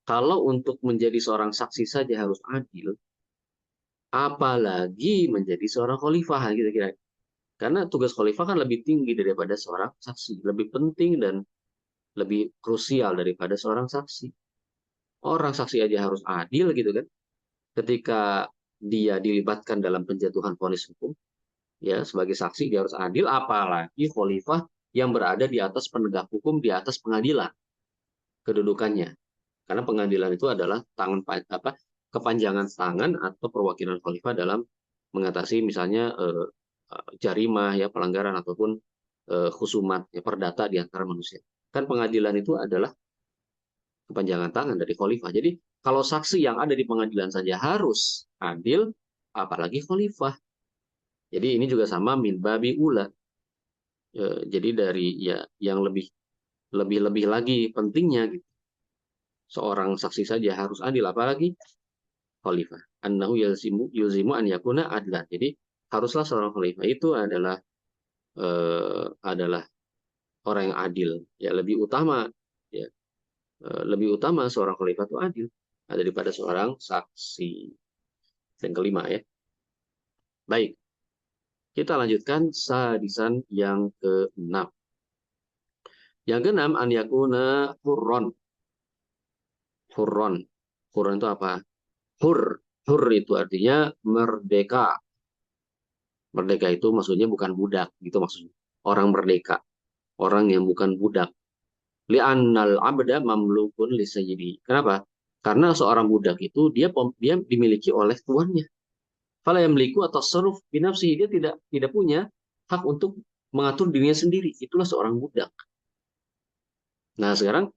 Kalau untuk menjadi seorang saksi saja harus adil, apalagi menjadi seorang khalifah gitu kira. Karena tugas khalifah kan lebih tinggi daripada seorang saksi, lebih penting dan lebih krusial daripada seorang saksi. Orang saksi aja harus adil gitu kan. Ketika dia dilibatkan dalam penjatuhan vonis hukum, ya sebagai saksi dia harus adil, apalagi khalifah yang berada di atas penegak hukum, di atas pengadilan kedudukannya. Karena pengadilan itu adalah tangan apa kepanjangan tangan atau perwakilan khalifah dalam mengatasi misalnya jarimah ya pelanggaran ataupun khusumat ya perdata di antara manusia. Kan pengadilan itu adalah kepanjangan tangan dari khalifah. Jadi kalau saksi yang ada di pengadilan saja harus adil, apalagi khalifah. Jadi ini juga sama min babi ula. Jadi dari ya yang lebih lebih lebih lagi pentingnya gitu. Seorang saksi saja harus adil, apalagi khalifah. Annahu yuzimu an yakuna adlan. Jadi haruslah seorang khalifah itu adalah orang yang adil. Ya lebih utama ya lebih utama seorang khalifah itu adil daripada seorang saksi. Yang kelima ya. Baik, kita lanjutkan sadisan yang keenam. Yang keenam an yakuna hurron. Hurron. Hurron itu apa? Hur. Hur itu artinya merdeka. Merdeka itu maksudnya bukan budak, gitu maksudnya. Orang merdeka, orang yang bukan budak. Li'annal abda mamlukun li sayyidi. Kenapa? Karena seorang budak itu dia dimiliki oleh tuannya. Fala yamliku atau tasarruf binafsihi, dia tidak punya hak untuk mengatur dirinya sendiri. Itulah seorang budak. Nah, sekarang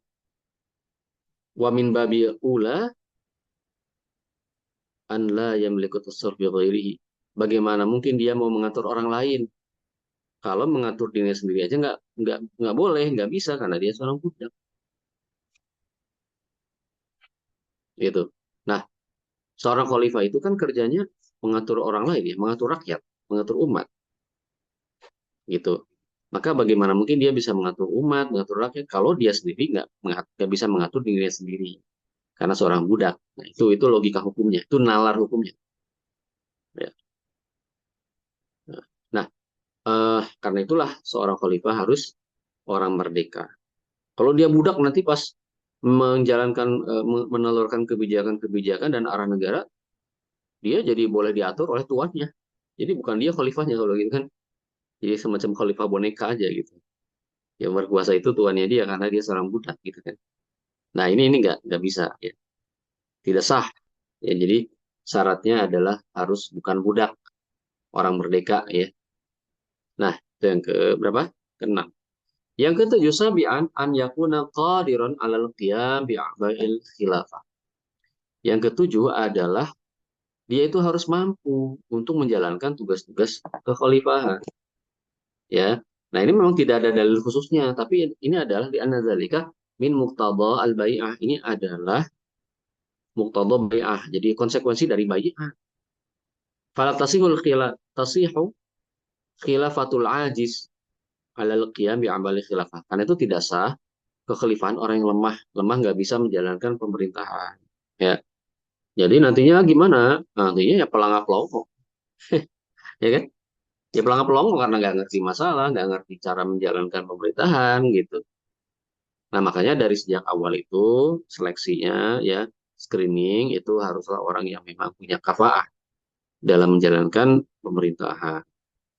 wa min babi ula an la yamliku tasarruf bi ghairihi. Bagaimana mungkin dia mau mengatur orang lain? Kalau mengatur dirinya sendiri aja nggak boleh, nggak bisa karena dia seorang budak. Gitu. Nah, seorang khalifah itu kan kerjanya mengatur orang lain ya, mengatur rakyat, mengatur umat, gitu. Maka bagaimana mungkin dia bisa mengatur umat, mengatur rakyat kalau dia sendiri nggak bisa mengatur dirinya sendiri karena seorang budak. Nah, itu logika hukumnya, itu nalar hukumnya. Ya. Nah, karena itulah seorang khalifah harus orang merdeka. Kalau dia budak nanti pas menjalankan menelurkan kebijakan-kebijakan dan arah negara, dia jadi boleh diatur oleh tuannya. Jadi bukan dia khalifahnya kalau gitu kan. Jadi semacam khalifah boneka aja gitu. Yang berkuasa itu tuannya dia karena dia seorang budak gitu kan. Nah ini nggak bisa ya, tidak sah. Ya jadi syaratnya adalah harus bukan budak, orang merdeka ya. Nah itu yang ke berapa? Keenam. Yang ketujuh sabian an yakuna qadiran alal qiyam bi'abail khilafah. Yang ketujuh adalah dia itu harus mampu untuk menjalankan tugas-tugas kekhalifahan ya. Nah, ini memang tidak ada dalil khususnya, tapi ini adalah di anadzalika min muqtada al-bai'ah. Ini adalah muqtada bai'ah. Jadi konsekuensi dari bai'ah. Fala tasihu khilafatul ajiz alal qiyam bi amali khilafah. Karena itu tidak sah kekhalifahan orang yang lemah, lemah nggak bisa menjalankan pemerintahan. Ya. Jadi nantinya gimana? Nantinya ya pelangak pelongok, ya kan? Ya pelangak pelongok karena nggak ngerti masalah, nggak ngerti cara menjalankan pemerintahan gitu. Nah, makanya dari sejak awal itu seleksinya ya screening itu haruslah orang yang memang punya kafaah dalam menjalankan pemerintahan.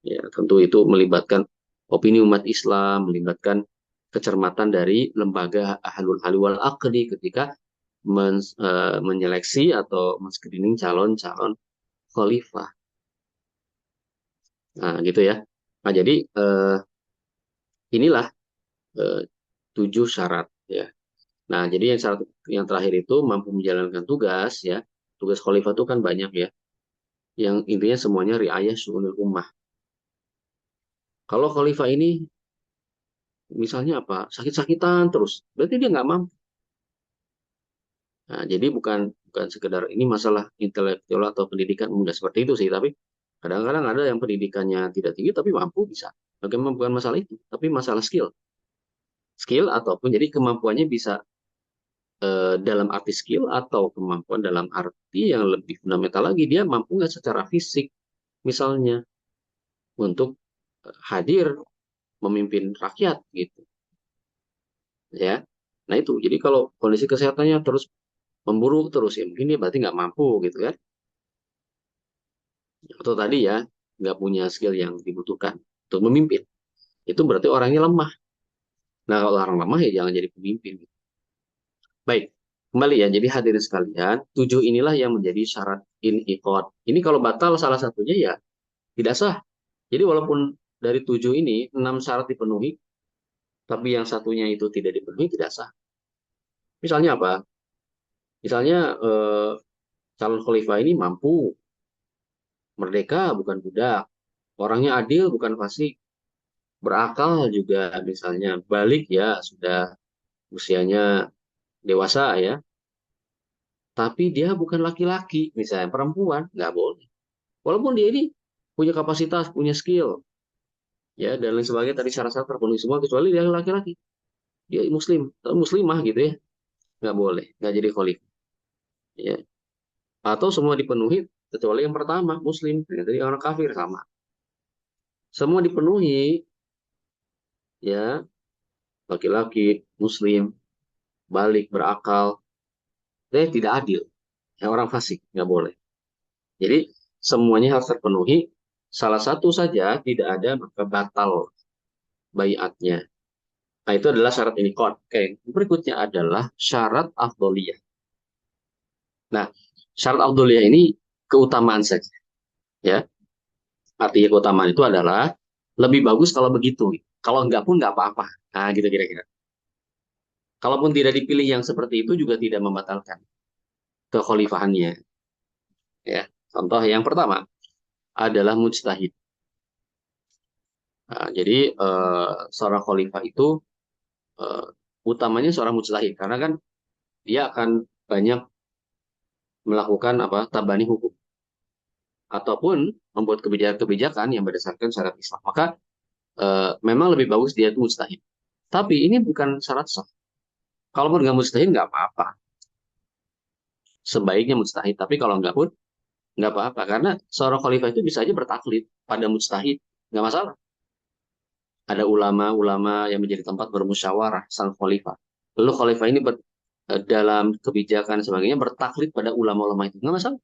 Ya, tentu itu melibatkan opini umat Islam, melibatkan kecermatan dari lembaga ahlul hal wal aqdi ketika menyeleksi atau men-screening calon-calon khalifah. Nah, gitu ya. Nah, jadi inilah eh, 7 syarat ya. Nah, jadi yang syarat yang terakhir itu mampu menjalankan tugas ya. Tugas khalifah itu kan banyak ya. Yang intinya semuanya riayah syu'unil ummah. Kalau khalifah ini misalnya apa? Sakit-sakitan terus, berarti dia nggak mampu. Nah, jadi bukan bukan sekedar ini masalah intelektual atau pendidikan enggak seperti itu sih, tapi kadang-kadang ada yang pendidikannya tidak tinggi tapi mampu bisa. Bagaimana bukan masalah itu, tapi masalah skill. Skill ataupun jadi kemampuannya bisa dalam arti skill atau kemampuan dalam arti yang lebih fundamental lagi, dia mampu nggak secara fisik misalnya untuk hadir memimpin rakyat gitu ya. Nah itu jadi kalau kondisi kesehatannya terus memburuk terus ya mungkin dia berarti nggak mampu gitu kan, atau tadi ya nggak punya skill yang dibutuhkan untuk memimpin, itu berarti orangnya lemah. Nah kalau orang lemah ya jangan jadi pemimpin gitu. Baik, kembali ya, jadi hadirin sekalian, 7 inilah yang menjadi syarat inqad. Ini kalau batal salah satunya ya tidak sah. Jadi walaupun dari 7 ini 6 syarat dipenuhi tapi yang satunya itu tidak dipenuhi tidak sah. Misalnya apa? Misalnya calon khalifah ini mampu, merdeka bukan budak, orangnya adil bukan fasik, berakal juga misalnya, balik ya sudah usianya dewasa ya, tapi dia bukan laki-laki, misalnya perempuan, nggak boleh. Walaupun dia ini punya kapasitas, punya skill, ya dan lain sebagainya tadi syarat-syarat terpenuhi semua kecuali dia laki-laki, dia muslim atau muslimah gitu ya, nggak boleh, nggak jadi khalifah. Ya. Atau semua dipenuhi kecuali yang pertama muslim, jadi orang kafir sama. Semua dipenuhi ya, laki-laki, muslim, balik, berakal, tidak adil. Ya, orang fasik, nggak boleh. Jadi, semuanya harus terpenuhi. Salah satu saja tidak ada, maka batal baiatnya. Nah, itu adalah syarat ini. Oke, berikutnya adalah syarat afdoliyah. Nah, syarat afdoliyah ini keutamaan saja. Ya, artinya keutamaan itu adalah lebih bagus kalau begitu. Kalau enggak pun nggak apa-apa. Nah, gitu kira-kira. Kalaupun tidak dipilih yang seperti itu juga tidak membatalkan kekhalifahannya. Ya, contoh yang pertama adalah mujtahid. Nah, jadi seorang khalifah itu eh, utamanya seorang mujtahid karena kan dia akan banyak melakukan apa tabani hukum ataupun membuat kebijakan-kebijakan yang berdasarkan syariat Islam. Maka memang lebih bagus dia itu mujtahid. Tapi ini bukan syarat sah. Kalaupun nggak mujtahid nggak apa-apa. Sebaiknya mujtahid. Tapi kalau nggak pun nggak apa-apa karena seorang khalifah itu bisa aja bertaklid pada mujtahid, nggak masalah. Ada ulama-ulama yang menjadi tempat bermusyawarah sang khalifah. Lalu khalifah ini dalam kebijakan dan sebagainya bertaklid pada ulama-ulama itu nggak masalah.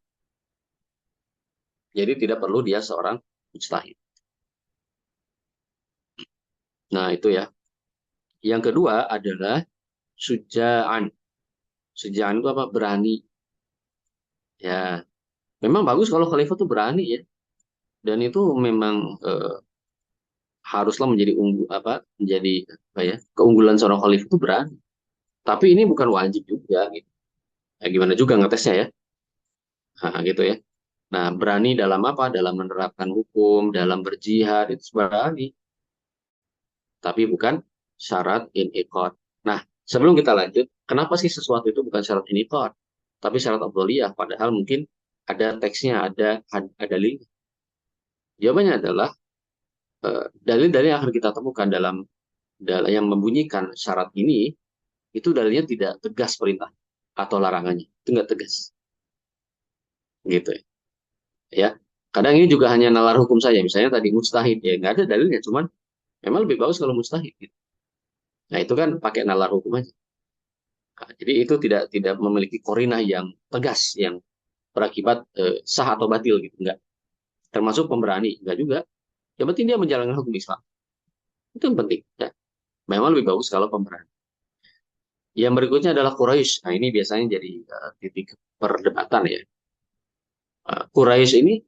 Jadi tidak perlu dia seorang mujtahid. Nah itu ya. Yang kedua adalah sujaan. Sujaan itu apa? Berani. Ya, memang bagus kalau khalifah itu berani ya. Dan itu memang haruslah menjadi menjadi apa ya keunggulan seorang khalifah itu berani. Tapi ini bukan wajib juga gitu. Ya, gimana juga ngetesnya ya. Nah, gitu ya. Nah, berani dalam apa? Dalam menerapkan hukum, dalam berjihad, itu berani. Tapi bukan syarat inqad. Nah, sebelum kita lanjut, kenapa sih sesuatu itu bukan syarat inqad, tapi syarat afdhaliyah? Padahal mungkin ada teksnya, ada link. Jawabannya adalah dalil-dalil yang akan kita temukan dalam yang membunyikan syarat ini, itu dalilnya tidak tegas perintah atau larangannya. Itu nggak tegas. Gitu ya. Ya. Kadang ini juga hanya nalar hukum saja. Misalnya tadi mustahid, ya nggak ada dalilnya. Cuman memang lebih bagus kalau mustahid. Gitu. Nah, itu kan pakai nalar hukum aja. Nah, jadi itu tidak memiliki korinah yang tegas yang berakibat sah atau batil gitu, enggak. Termasuk pemberani, enggak juga. Yang penting dia menjalankan hukum Islam. Itu yang penting. Ya. Memang lebih bagus kalau pemberani. Yang berikutnya adalah Quraisy. Nah, ini biasanya jadi titik perdebatan ya. Quraisy ini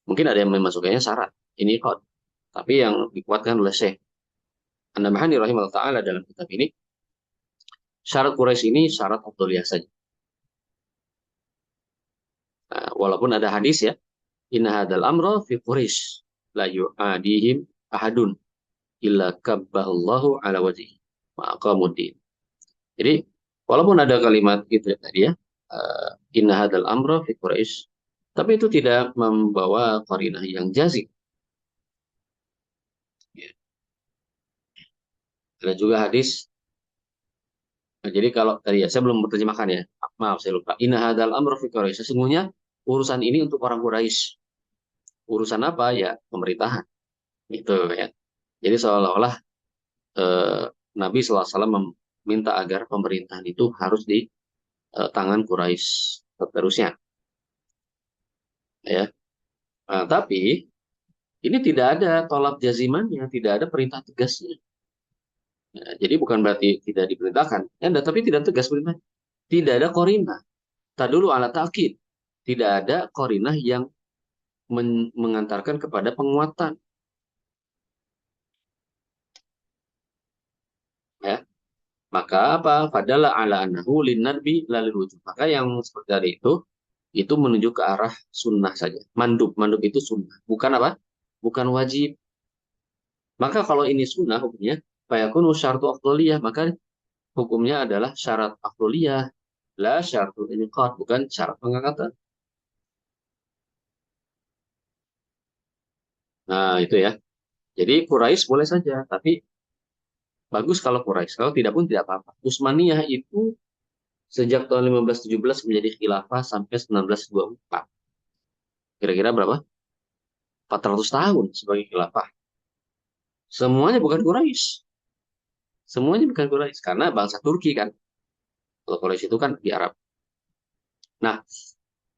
mungkin ada yang memasukkannya syarat. Ini kok. Tapi yang dikuatkan oleh Syekh An-Nabhani rahimahullah ta'ala dalam kitab ini, syarat Quraisy ini syarat afdoliyah saja. Nah, walaupun ada hadis ya, inna hadal amra fi Quraisy la yu'adihim ahadun illa kabbahallahu ala wajhi ma'aqamuddin. Jadi, walaupun ada kalimat gitu ya tadi ya, inna hadal amra fi Quraisy, tapi itu tidak membawa qarinah yang jazim. Ya. Ada juga hadis. Nah, jadi kalau tadi ya, saya belum menerjemahkan ya. Maaf, saya lupa. Inna hadal amru fi Quraisy. Sesungguhnya urusan ini untuk orang Quraisy. Urusan apa? Ya, pemerintahan. Gitu ya. Jadi seolah-olah eh, Nabi SAW meminta agar pemerintahan itu harus di tangan Quraisy seterusnya. Ya. Nah, tapi ini tidak ada tolak jazimannya, tidak ada perintah tegasnya. Ya, jadi bukan berarti tidak diperintahkan. Ya, tapi tidak tegas perintah. Tidak ada korina. Tadulu ala ta'kid. Tidak ada korinah yang mengantarkan kepada penguatan. Ya. Maka apa? Fadala ala annahu linnarbi lalil wujub. Maka yang seperti tadi itu menuju ke arah sunnah saja. Mandub. Mandub itu sunnah. Bukan apa? Bukan wajib. Maka kalau ini sunnah hukumnya, fayakunu syartu afdoliyah. Maka hukumnya adalah syarat afdoliyah. La syartu iniqat. Bukan syarat pengangkatan. Nah, itu ya. Jadi Quraisy boleh saja, tapi bagus kalau Quraisy. Kalau tidak pun tidak apa-apa. Utsmaniyah itu sejak tahun 1517 menjadi khilafah sampai 1924. Kira-kira berapa? 400 tahun sebagai khilafah. Semuanya bukan Quraisy. Semuanya bukan Quraisy karena bangsa Turki kan. Kalau Quraisy itu kan di Arab. Nah,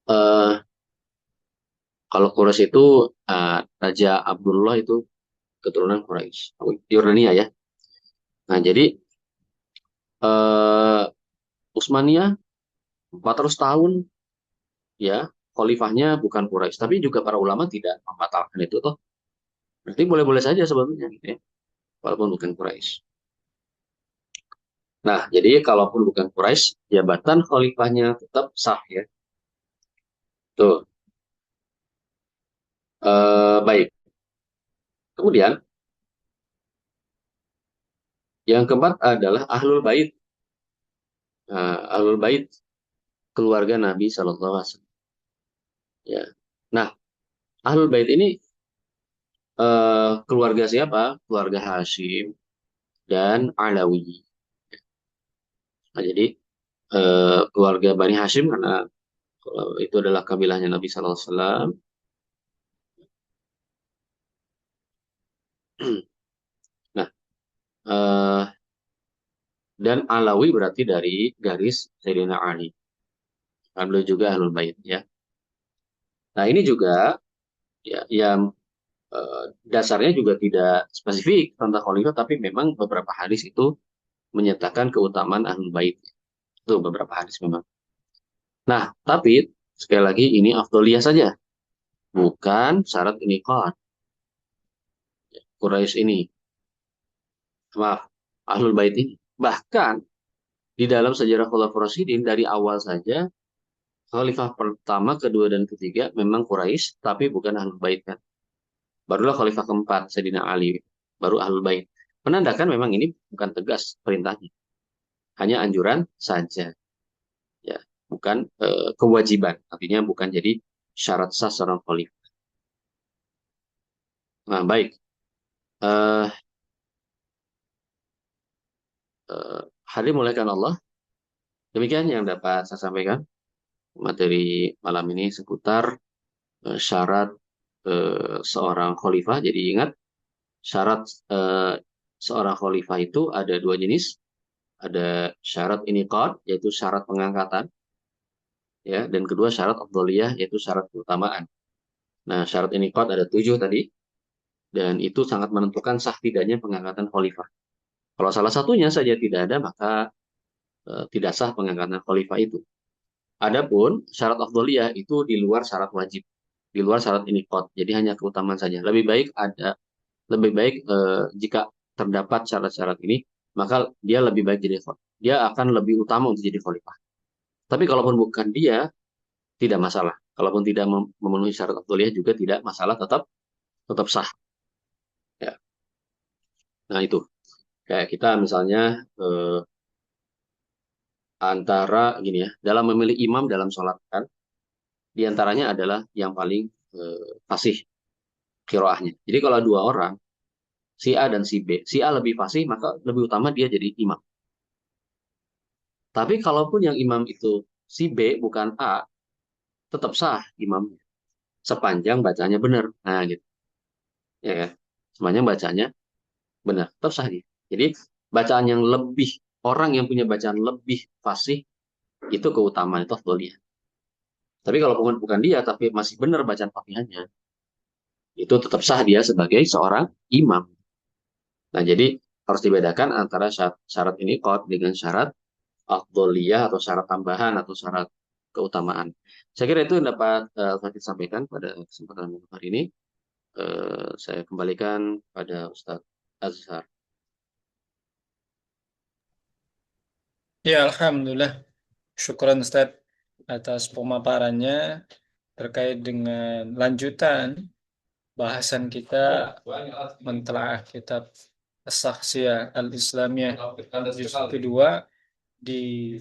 eh, kalau Quraisy itu Raja Abdullah itu keturunan Quraisy. Yordania ya. Nah, jadi eh, Utsmaniyah 400 tahun ya, khalifahnya bukan Quraisy, tapi juga para ulama tidak membatalkan itu toh. Berarti boleh-boleh saja sebetulnya gitu ya, walaupun bukan Quraisy. Nah, jadi kalaupun bukan Quraisy, jabatan khalifahnya tetap sah ya. Tuh. Baik. Kemudian yang keempat adalah Ahlul Bait. Ahlul Bait keluarga Nabi Shallallahu Alaihi Wasallam. Ya. Nah, Ahlul Bait ini keluarga siapa? Keluarga Hashim dan Alawi. Nah, jadi keluarga Bani Hashim karena itu adalah kabilahnya Nabi Shallallahu Alaihi Wasallam. Nah, eh, dan Alawi berarti dari garis Sayyidina Ali. Kan beliau juga Ahlul Bait ya. Nah, ini juga ya yang dasarnya juga tidak spesifik tentang khalifah, tapi memang beberapa hadis itu menyatakan keutamaan Ahlul Bait. Itu beberapa hadis memang. Nah, tapi sekali lagi ini afdoliyah saja, bukan syarat inikah. Quraisy ini, maaf, Ahlul Bait ini. Bahkan di dalam sejarah Khulafaur Rasyidin dari awal saja khalifah pertama, kedua dan ketiga memang Quraisy, tapi bukan Ahlul Bait kan. Barulah khalifah keempat Sayyidina Ali, baru Ahlul Bait. Menandakan memang ini bukan tegas perintahnya, hanya anjuran saja, ya, bukan kewajiban. Artinya bukan jadi syarat sah seorang khalifah. Nah, baik. Uh, Hari muliakan Allah. Demikian yang dapat saya sampaikan materi malam ini seputar syarat seorang khalifah. Jadi ingat, syarat seorang khalifah itu ada dua jenis. Ada syarat iniqad, yaitu syarat pengangkatan, ya, dan kedua syarat afdholiyah, yaitu syarat keutamaan. Nah, syarat iniqad ada 7 tadi, dan itu sangat menentukan sah tidaknya pengangkatan khalifah. Kalau salah satunya saja tidak ada, maka tidak sah pengangkatan khalifah itu. Adapun syarat afdholiyah itu di luar syarat wajib, di luar syarat iniqad, jadi hanya keutamaan saja. Lebih baik ada lebih baik jika terdapat syarat-syarat ini, maka dia lebih baik jadi dia akan lebih utama untuk jadi khalifah. Tapi kalaupun bukan dia, tidak masalah. Kalaupun tidak memenuhi syarat afdoliyah juga tidak masalah, tetap tetap sah. Ya. Nah itu kayak kita misalnya eh, antara gini ya, dalam memilih imam dalam sholat kan, diantaranya adalah yang paling fasih kiroahnya. Jadi kalau dua orang, si A dan si B, si A lebih fasih maka lebih utama dia jadi imam. Tapi kalaupun yang imam itu si B bukan A, tetap sah imamnya sepanjang bacanya benar. Nah gitu, ya kan? Sepanjang bacanya benar, tetap sah dia. Jadi bacaan yang lebih orang yang punya bacaan lebih fasih itu keutamaan itu afdoliyah. Tapi kalau bukan dia tapi masih benar bacaan fatihahnya, itu tetap sah dia sebagai seorang imam. Nah, jadi harus dibedakan antara syarat ini qad dengan syarat afdoliyah atau syarat tambahan atau syarat keutamaan. Saya kira itu yang dapat saya sampaikan pada kesempatan hari ini. Saya kembalikan pada Ustadz Azhar. Ya, Alhamdulillah. Syukran Ustaz atas pemaparannya terkait dengan lanjutan bahasan kita mentelaah kitab As-Sakhsiyah Al-Islamiyah juz kedua di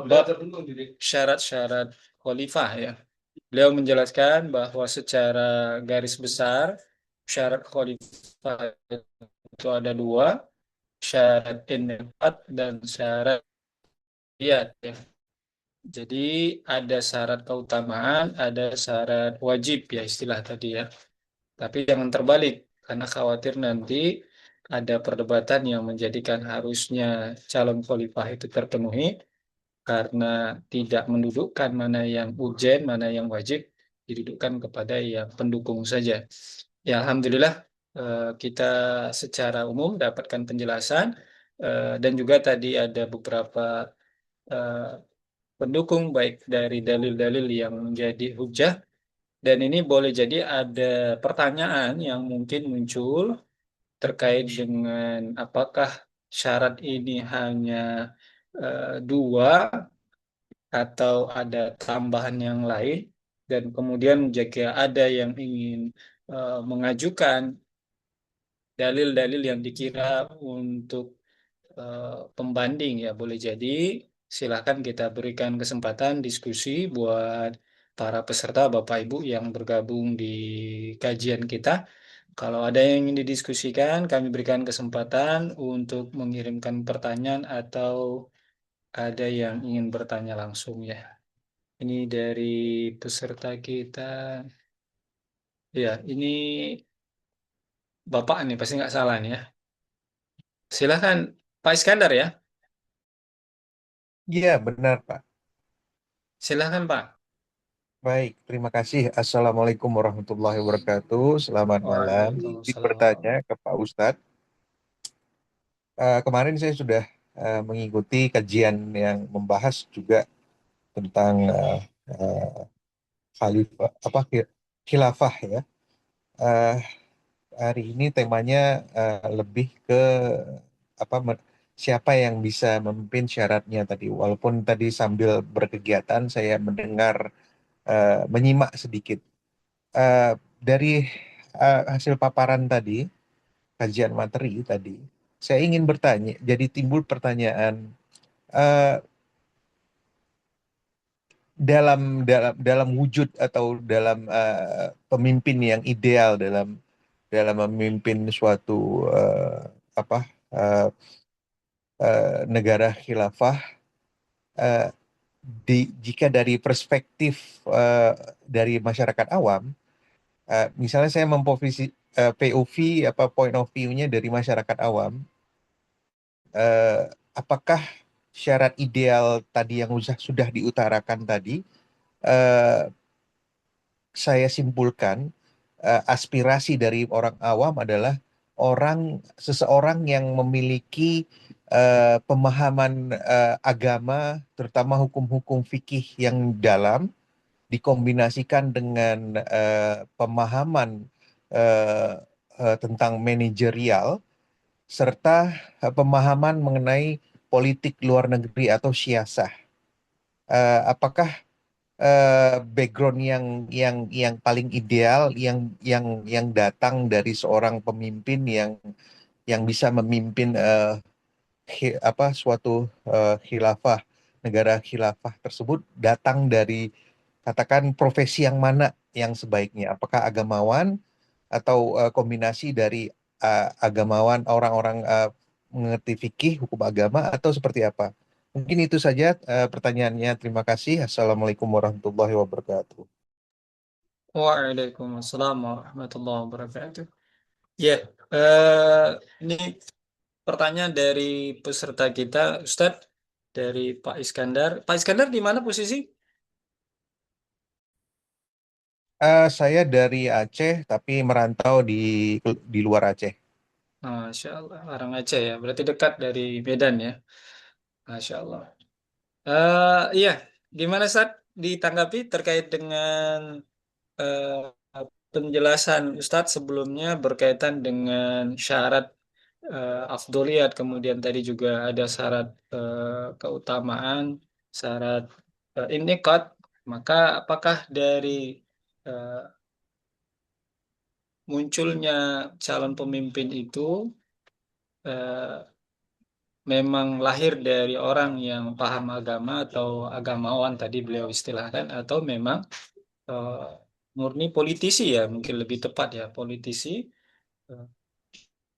bab syarat-syarat khalifah ya. Beliau menjelaskan bahwa secara garis besar syarat khalifah itu ada dua, syarat inifat dan syarat iyad ya. Jadi ada syarat keutamaan, ada syarat wajib ya istilah tadi ya. Tapi jangan terbalik karena khawatir nanti ada perdebatan yang menjadikan harusnya calon khalifah itu terpenuhi karena tidak mendudukkan mana yang ujen, mana yang wajib, didudukkan kepada yang pendukung saja. Ya, Alhamdulillah kita secara umum dapatkan penjelasan dan juga tadi ada beberapa eh, pendukung baik dari dalil-dalil yang menjadi hujah dan ini boleh jadi ada pertanyaan yang mungkin muncul terkait dengan apakah syarat ini hanya dua atau ada tambahan yang lain dan kemudian jika ada yang ingin mengajukan dalil-dalil yang dikira untuk pembanding ya boleh jadi silakan kita berikan kesempatan diskusi buat para peserta Bapak Ibu yang bergabung di kajian kita. Kalau ada yang ingin didiskusikan, kami berikan kesempatan untuk mengirimkan pertanyaan atau ada yang ingin bertanya langsung ya. Ini dari peserta kita. Ya, ini Bapak nih pasti nggak salah nih ya. Silakan Pak Iskandar ya. Iya, benar, Pak. Silakan Pak. Baik, terima kasih. Assalamualaikum warahmatullahi wabarakatuh. Selamat malam. Izin Waalaikumsalam. bertanya ke Pak Ustadz. Kemarin saya sudah mengikuti kajian yang membahas juga tentang eh, khalifah, khilafah ya. Eh, Hari ini temanya lebih ke apa siapa yang bisa memimpin syaratnya tadi. Walaupun tadi sambil berkegiatan saya mendengar menyimak sedikit. Eh, dari hasil paparan tadi, kajian materi tadi, saya ingin bertanya, jadi timbul pertanyaan, eh, dalam wujud atau dalam pemimpin yang ideal dalam dalam memimpin suatu apa eh, negara khilafah, eh, jika dari perspektif dari masyarakat awam. Misalnya saya POV apa point of view-nya dari masyarakat awam, eh, apakah syarat ideal tadi yang sudah diutarakan tadi, eh, saya simpulkan aspirasi dari orang awam adalah seseorang yang memiliki pemahaman agama, terutama hukum-hukum fikih yang dalam, dikombinasikan dengan pemahaman eh, tentang manajerial serta pemahaman mengenai politik luar negeri atau siasah. Apakah background yang paling ideal yang datang dari seorang pemimpin yang bisa memimpin suatu khilafah, negara khilafah tersebut datang dari, katakan, profesi yang mana yang sebaiknya? Apakah agamawan atau kombinasi dari agamawan, orang-orang mengerti fikih hukum agama, atau seperti apa? Mungkin itu saja pertanyaannya. Terima kasih. Assalamualaikum warahmatullahi wabarakatuh. Waalaikumsalam warahmatullahi wabarakatuh. Ya, eh, ini pertanyaan dari peserta kita, Ustadz, dari Pak Iskandar. Pak Iskandar di mana posisi? Saya dari Aceh, tapi merantau di luar Aceh. Masya Allah, orang Aceh ya. Berarti dekat dari Medan ya. Masya Allah. Iya, gimana Ustaz ditanggapi terkait dengan penjelasan Ustadz sebelumnya berkaitan dengan syarat afdoliyat, kemudian tadi juga ada syarat keutamaan, syarat iniqat. Maka apakah dari eh, munculnya calon pemimpin itu eh, memang lahir dari orang yang paham agama atau agamawan tadi beliau istilahkan, atau memang eh, murni politisi ya, mungkin lebih tepat ya, politisi eh,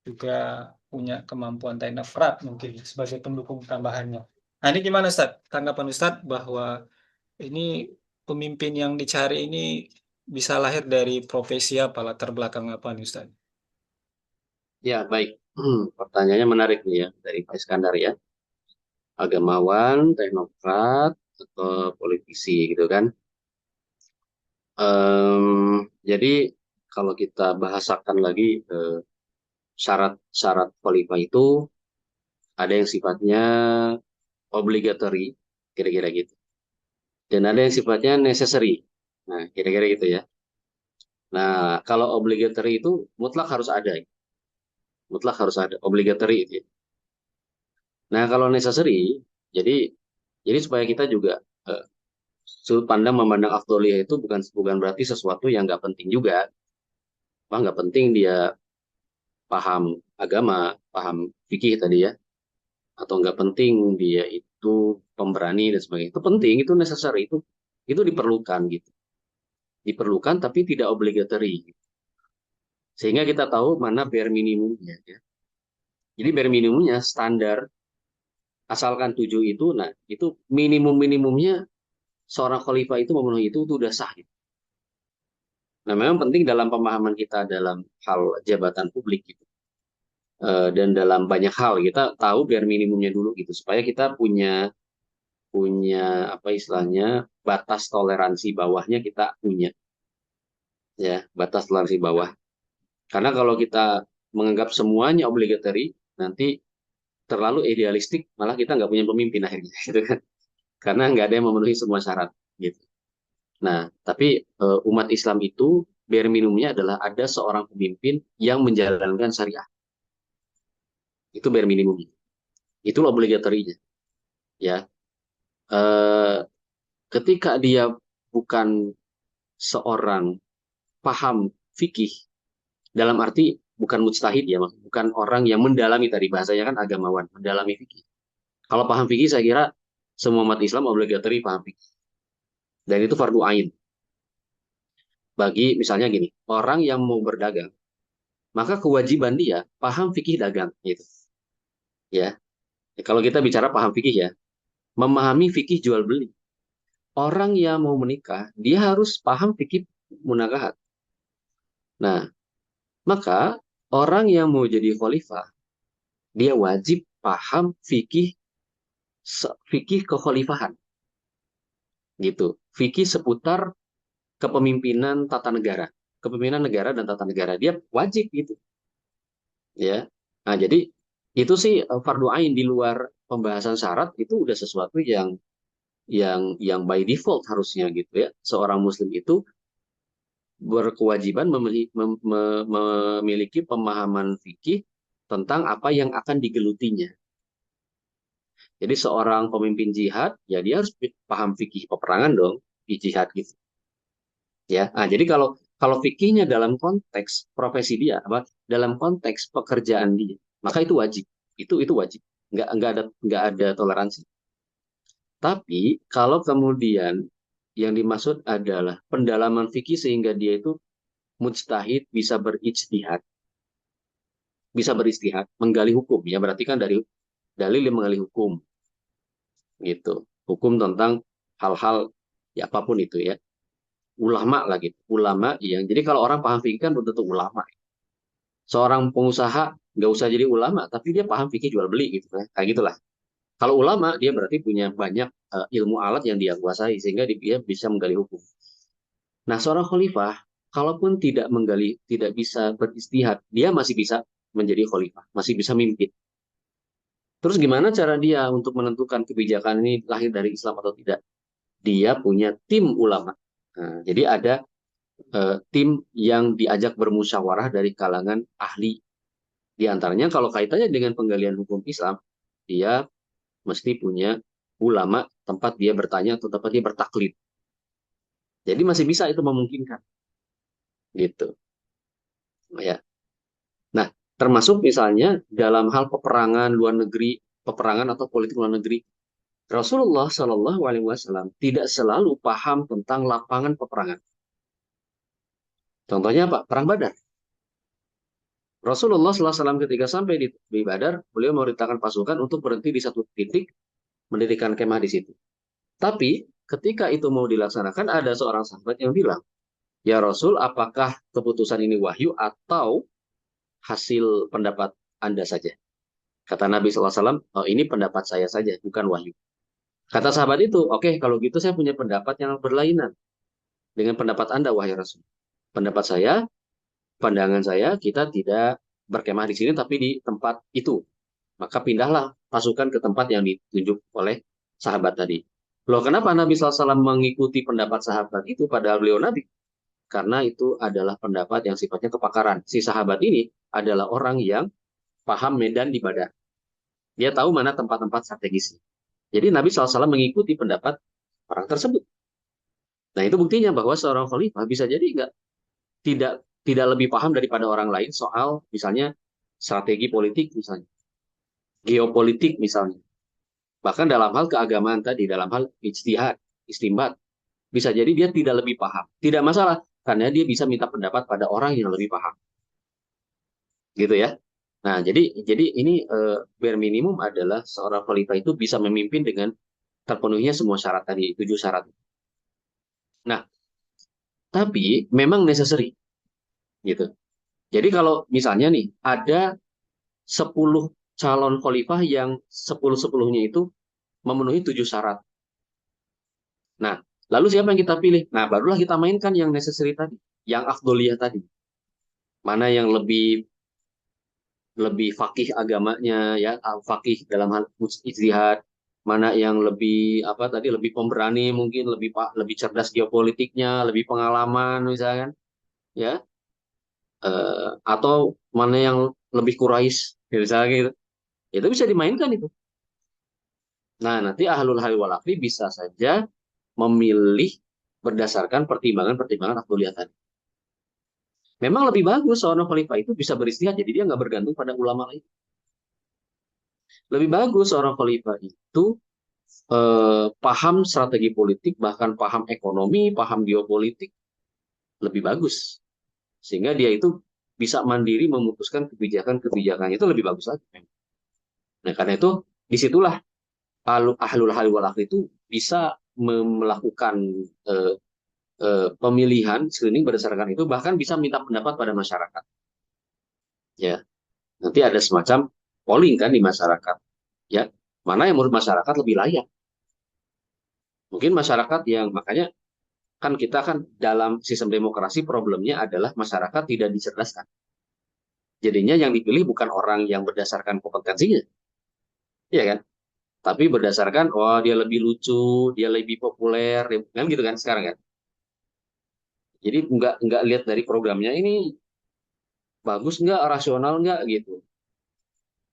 juga punya kemampuan teknokrat mungkin sebagai pendukung tambahannya. Nah, ini gimana Ustaz? Tanggapan Ustaz bahwa ini pemimpin yang dicari ini bisa lahir dari profesi apa, latar belakang apa nih Ustaz? Ya, baik. Pertanyaannya menarik nih ya dari Pak Iskandar ya. Agamawan, teknokrat, atau politisi gitu kan. Jadi kalau kita bahasakan lagi syarat-syarat khalifah itu ada yang sifatnya obligatory, kira-kira gitu. Dan ada yang sifatnya necessary. Nah, kira-kira gitu ya. Nah, kalau obligatory itu mutlak harus ada, ya. Mutlak harus ada, obligatory itu, ya. Nah, kalau necessary, jadi jadi supaya kita juga eh, sudut pandang memandang afdoliyah itu bukan bukan berarti sesuatu yang nggak penting juga. Wah, nggak penting dia paham agama, paham fikih tadi ya, atau nggak penting dia itu pemberani dan sebagainya. Itu penting, itu necessary, itu diperlukan gitu. Diperlukan tapi tidak obligatory. Sehingga kita tahu mana bare minimumnya ya. Jadi bare minimumnya standar asalkan 7 itu, nah itu minimum-minimumnya seorang khalifah itu memenuhi itu udah sah gitu. Nah, memang penting dalam pemahaman kita dalam hal jabatan publik gitu. Dan dalam banyak hal kita tahu biar minimumnya dulu gitu supaya kita punya punya apa istilahnya batas toleransi bawahnya kita punya ya batas toleransi bawah. Karena kalau kita menganggap semuanya obligatory nanti terlalu idealistik malah kita nggak punya pemimpin akhirnya gitu kan. Karena nggak ada yang memenuhi semua syarat gitu. Nah, tapi umat Islam itu bare minimumnya adalah ada seorang pemimpin yang menjalankan syariat. Itu bare minimumnya. Itulah obligatorinya. Ya, eh, ketika dia bukan seorang paham fikih dalam arti bukan mujtahid ya, bukan orang yang mendalami tadi bahasanya kan agamawan, mendalami fikih. Kalau paham fikih saya kira semua umat Islam obligatori paham fikih. Dan itu fardu ain. Bagi misalnya gini, orang yang mau berdagang, maka kewajiban dia paham fikih dagang gitu. Ya. Kalau kita bicara paham fikih ya, memahami fikih jual beli. Orang yang mau menikah, dia harus paham fikih munakahat. Nah, maka orang yang mau jadi khalifah, dia wajib paham fikih kekhalifahan gitu. Fikih seputar kepemimpinan tata negara, kepemimpinan negara dan tata negara. Dia wajib gitu, ya. Nah, jadi itu sih fardu ain di luar pembahasan syarat itu udah sesuatu yang by default harusnya gitu ya. Seorang muslim itu berkewajiban memiliki pemahaman fikih tentang apa yang akan digelutinya. Jadi seorang pemimpin jihad, ya dia harus paham fikih peperangan dong, di jihad gitu. Ya, nah, jadi kalau fikihnya dalam konteks profesi dia, dalam konteks pekerjaan dia, maka itu wajib. Itu wajib. Nggak ada toleransi. Tapi kalau kemudian yang dimaksud adalah pendalaman fikih sehingga dia itu mujtahid, bisa beristihad, menggali hukum, ya berarti kan dari dalil yang menggali hukum, gitu. Hukum tentang hal-hal ya apapun itu ya. Ulama lah gitu. Ulama yang jadi kalau orang paham fikih kan belum tentu ulama. Seorang pengusaha nggak usah jadi ulama, tapi dia paham fikih jual beli gitu kan. Kayak gitulah. Kalau ulama dia berarti punya banyak ilmu alat yang dia kuasai sehingga dia bisa menggali hukum. Nah, seorang khalifah kalaupun tidak bisa beristihad, dia masih bisa menjadi khalifah, masih bisa mimpin. Terus gimana cara dia untuk menentukan kebijakan ini lahir dari Islam atau tidak? Dia punya tim ulama. Nah, jadi ada tim yang diajak bermusyawarah dari kalangan ahli. Di antaranya kalau kaitannya dengan penggalian hukum Islam, dia mesti punya ulama tempat dia bertanya atau tempat dia bertaklid. Jadi masih bisa itu memungkinkan. Gitu. Ya. Nah, termasuk misalnya dalam hal peperangan luar negeri, peperangan atau politik luar negeri. Rasulullah Shallallahu Alaihi Wasallam tidak selalu paham tentang lapangan peperangan. Contohnya apa? Perang Badar. Rasulullah SAW ketika sampai di Badar, beliau memerintahkan pasukan untuk berhenti di satu titik, mendirikan kemah di situ. Tapi ketika itu mau dilaksanakan, ada seorang sahabat yang bilang, ya Rasul, apakah keputusan ini wahyu atau hasil pendapat Anda saja? Kata Nabi SAW, oh, ini pendapat saya saja, bukan wahyu. Kata sahabat itu, oke, kalau gitu saya punya pendapat yang berlainan dengan pendapat Anda, wahai Rasul. Pendapat saya, pandangan saya, kita tidak berkemah di sini, tapi di tempat itu. Maka pindahlah pasukan ke tempat yang ditunjuk oleh sahabat tadi. Loh, kenapa Nabi SAW mengikuti pendapat sahabat itu padahal beliau Nabi? Karena itu adalah pendapat yang sifatnya kepakaran. Si sahabat ini adalah orang yang paham medan di Badar. Dia tahu mana tempat-tempat strategis. Jadi Nabi SAW mengikuti pendapat orang tersebut. Nah, itu buktinya bahwa seorang khalifah bisa jadi tidak tidak lebih paham daripada orang lain soal misalnya strategi politik misalnya, geopolitik misalnya. Bahkan dalam hal keagamaan tadi, dalam hal ijtihad, istimbat, bisa jadi dia tidak lebih paham. Tidak masalah, karena dia bisa minta pendapat pada orang yang lebih paham. Gitu ya. Nah, jadi ini bare minimum adalah seorang khalifah itu bisa memimpin dengan terpenuhnya semua syarat tadi, 7 syarat. Nah, tapi memang necessary gitu. Jadi kalau misalnya nih ada 10 calon khalifah yang 10-10-nya itu memenuhi 7 syarat. Nah, lalu siapa yang kita pilih? Nah, barulah kita mainkan yang necessary tadi, yang afdoliyah tadi. Mana yang lebih fakih agamanya ya, fakih dalam hal ijtihad, mana yang lebih apa tadi lebih pemberani mungkin lebih cerdas geopolitiknya, lebih pengalaman misalkan ya, atau mana yang lebih kurais misalnya gitu. Itu bisa dimainkan itu. Nah, nanti ahlul hal wal aqli bisa saja memilih berdasarkan pertimbangan-pertimbangan afdoliyah tadi. Memang lebih bagus seorang khalifah itu bisa beristihad, jadi dia nggak bergantung pada ulama lain. Lebih bagus seorang khalifah itu paham strategi politik, bahkan paham ekonomi, paham geopolitik, lebih bagus. Sehingga dia itu bisa mandiri memutuskan kebijakan-kebijakan itu lebih bagus lagi. Nah, karena itu disitulah ahlul hal wal aqli itu bisa melakukan pemilihan screening berdasarkan itu, bahkan bisa minta pendapat pada masyarakat. Ya, nanti ada semacam polling kan di masyarakat. Ya, mana yang menurut masyarakat lebih layak. Mungkin masyarakat yang makanya kan kita kan dalam sistem demokrasi problemnya adalah masyarakat tidak dicerdaskan. Jadinya yang dipilih bukan orang yang berdasarkan kompetensinya, ya kan? Tapi berdasarkan dia lebih lucu, dia lebih populer, kan gitu kan sekarang kan? Jadi nggak lihat dari programnya ini bagus nggak, rasional nggak gitu.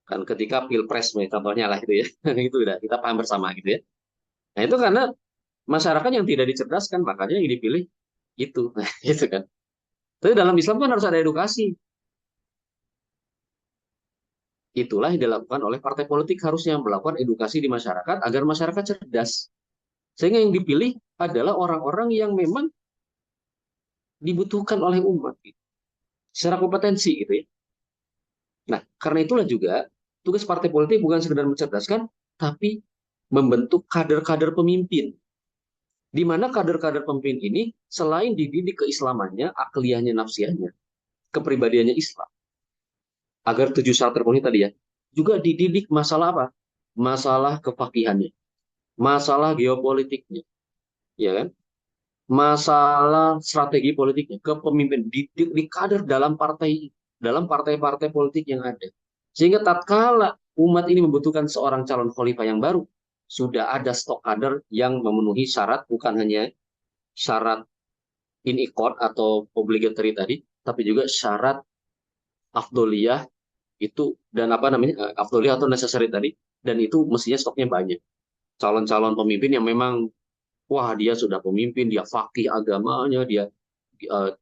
Kan ketika pilpres contohnya lah itu ya, itu udah kita paham bersama gitu ya. Nah itu karena masyarakat yang tidak dicerdaskan, makanya yang dipilih itu, nah, gitu kan. Tapi dalam Islam kan harus ada edukasi. Itulah yang dilakukan oleh partai politik, harusnya melakukan edukasi di masyarakat agar masyarakat cerdas. Sehingga yang dipilih adalah orang-orang yang memang dibutuhkan oleh umat gitu, secara kompetensi gitu ya. Nah, karena itulah juga tugas partai politik bukan sekedar mencerdaskan, tapi membentuk kader-kader pemimpin. Di mana kader-kader pemimpin ini selain dididik keislamannya, akliyahnya, nafsiyahnya, kepribadiannya Islam, agar 7 syarat terpenuhi tadi ya, juga dididik masalah apa? Masalah kefakihannya, masalah geopolitiknya, ya kan? Masalah strategi politiknya, kepemimpinan, di kader dalam partai-partai politik yang ada. Sehingga tatkala umat ini membutuhkan seorang calon khalifah yang baru, sudah ada stok kader yang memenuhi syarat, bukan hanya syarat in-ikot atau obligatory tadi, tapi juga syarat afdoliyah itu, dan apa namanya, afdoliyah atau necessary tadi, dan itu mestinya stoknya banyak. Calon-calon pemimpin yang memang, wah dia sudah pemimpin, dia fakih agamanya, dia uh,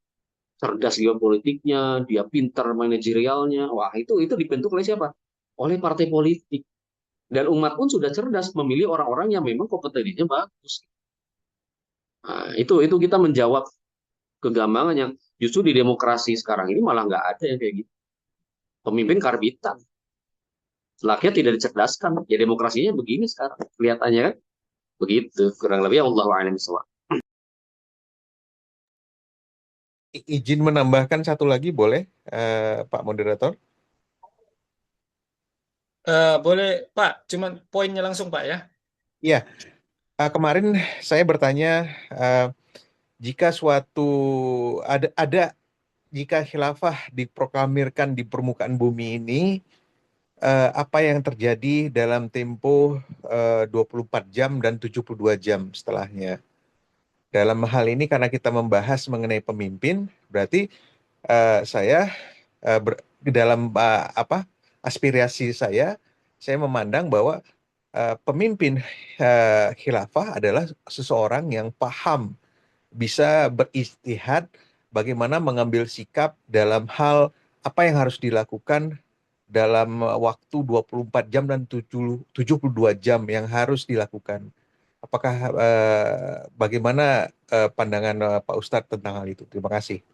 cerdas geopolitiknya, dia pintar manajerialnya. Wah, itu dibentuk oleh siapa? Oleh partai politik. Dan umat pun sudah cerdas memilih orang-orang yang memang kompetensinya bagus. Nah, itu kita menjawab kegambangan yang justru di demokrasi sekarang ini malah nggak ada yang kayak gitu. Pemimpin karbitan. Rakyat tidak dicerdaskan. Ya demokrasinya begini sekarang. Kelihatannya kan begitu. Kurang lebih Allah a'lam bishawab. Izin menambahkan satu lagi boleh, Pak Moderator? Boleh Pak, cuman poinnya langsung Pak ya. Iya, kemarin saya bertanya, eh, jika suatu ada jika khilafah diproklamirkan di permukaan bumi ini, apa yang terjadi dalam tempo 24 jam dan 72 jam setelahnya. Dalam hal ini karena kita membahas mengenai pemimpin, berarti saya di dalam apa aspirasi saya memandang bahwa pemimpin khilafah adalah seseorang yang paham, bisa beristihad bagaimana mengambil sikap dalam hal apa yang harus dilakukan dalam waktu 24 jam dan 72 jam yang harus dilakukan. Apakah bagaimana pandangan Pak Ustadz tentang hal itu? Terima kasih.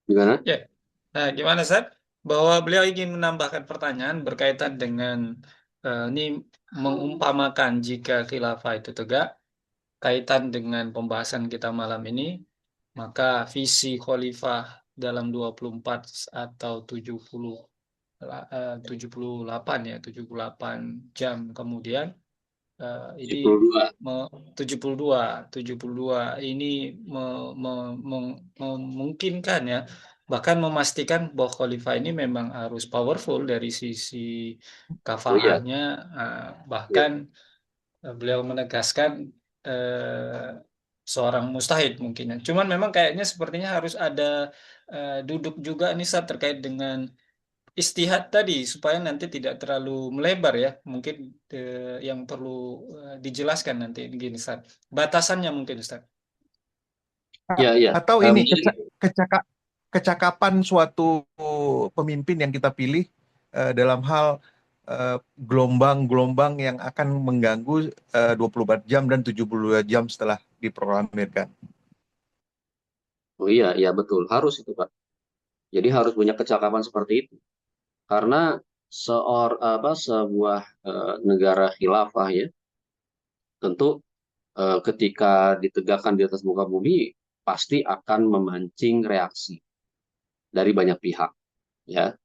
Gimana? Ya. Nah, gimana Ustaz? Bahwa beliau ingin menambahkan pertanyaan berkaitan dengan ini mengumpamakan jika khilafah itu tegak, kaitan dengan pembahasan kita malam ini, maka visi khalifah dalam 24 atau 78 ya, 78 jam kemudian ini 72. 72 ini memungkinkan ya, bahkan memastikan bahwa khalifah ini memang harus powerful dari sisi Oh iya, kafaahnya, iya. bahkan beliau menegaskan seorang mustahid mungkin ya. Cuman memang kayaknya sepertinya harus ada duduk juga nih Sat, terkait dengan istihad tadi supaya nanti tidak terlalu melebar ya. Mungkin yang perlu dijelaskan nanti gini Ustaz. Batasannya mungkin Ustaz. Iya, iya. Atau ini Menarik. kecakapan suatu pemimpin yang kita pilih dalam hal gelombang-gelombang yang akan mengganggu 24 jam dan 72 jam setelah diproklamirkan. Oh iya, iya betul. Harus itu, Pak. Jadi harus punya kecakapan seperti itu. Karena sebuah negara khilafah ya, tentu ketika ditegakkan di atas muka bumi pasti akan memancing reaksi dari banyak pihak, ya,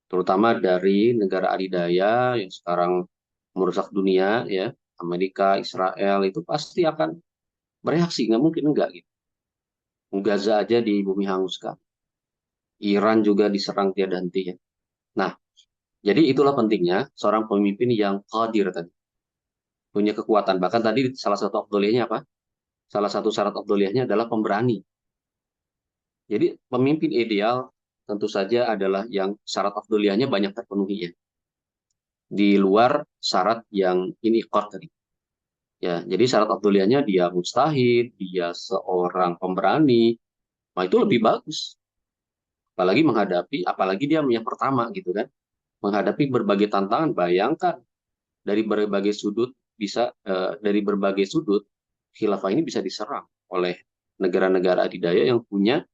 terutama dari negara adidaya yang sekarang merusak dunia, ya, Amerika, Israel itu pasti akan bereaksi, nggak mungkin enggak gitu. Gaza aja di bumi hanguskan, Iran juga diserang tiada henti ya. Nah, Jadi itulah pentingnya seorang pemimpin yang qadir tadi, punya kekuatan. Bahkan tadi salah satu afdoliyahnya apa? Salah satu syarat afdoliyahnya adalah pemberani. Jadi pemimpin ideal tentu saja adalah yang syarat afdoliyahnya banyak terpenuhi ya. Di luar syarat yang ini ikot tadi. Ya, jadi syarat afdoliyahnya dia mustahid, dia seorang pemberani. Nah, itu lebih bagus. Apalagi dia yang pertama gitu kan. Menghadapi berbagai tantangan, bayangkan dari berbagai sudut dari berbagai sudut khilafah ini bisa diserang oleh negara-negara adidaya yang punya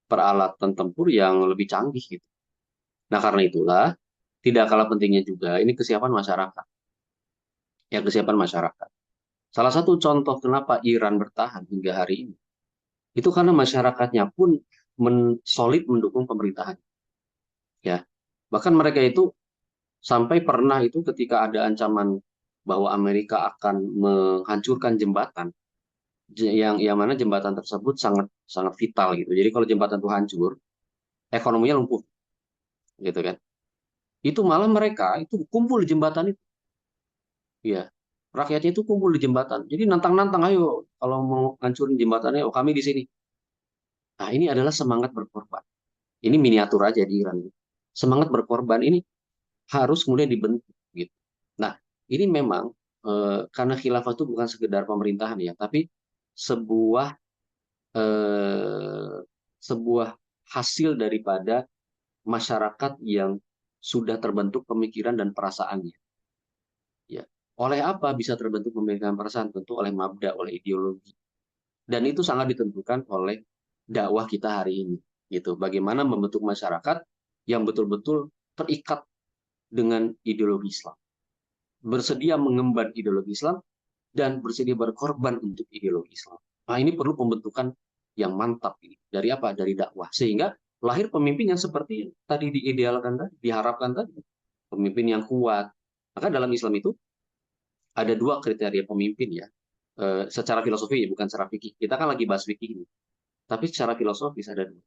peralatan tempur yang lebih canggih gitu. Nah, karena itulah tidak kalah pentingnya juga ini kesiapan masyarakat. Ya, kesiapan masyarakat. Salah satu contoh kenapa Iran bertahan hingga hari ini itu karena masyarakatnya pun solid mendukung pemerintahan. Ya, bahkan mereka itu sampai pernah itu ketika ada ancaman bahwa Amerika akan menghancurkan jembatan, yang mana jembatan tersebut sangat sangat vital gitu. Jadi kalau jembatan itu hancur, ekonominya lumpuh, gitu kan. Itu malah mereka itu kumpul di jembatan itu, ya. Rakyatnya itu kumpul di jembatan. Jadi nantang-nantang, ayo kalau mau hancurin jembatannya, oh kami di sini. Nah, ini adalah semangat berkorban. Ini miniatur aja di Iran. Semangat berkorban ini harus kemudian dibentuk gitu. Nah, ini memang karena khilafah itu bukan sekedar pemerintahan ya, tapi sebuah eh, sebuah hasil daripada masyarakat yang sudah terbentuk pemikiran dan perasaannya. Ya, oleh apa bisa terbentuk pemikiran perasaan? Tentu oleh mabda, oleh ideologi. Dan itu sangat ditentukan oleh dakwah kita hari ini. Gitu. Bagaimana membentuk masyarakat yang betul-betul terikat dengan ideologi Islam, bersedia mengemban ideologi Islam, dan bersedia berkorban untuk ideologi Islam. Nah, ini perlu pembentukan yang mantap ini. Dari apa? Dari dakwah. Sehingga lahir pemimpin yang seperti tadi diidealkan tadi, diharapkan tadi. Pemimpin yang kuat. Maka dalam Islam itu ada dua kriteria pemimpin ya. Secara filosofi ya, bukan secara fikih. Kita kan lagi bahas fikih ini. Tapi secara filosofis ada dua.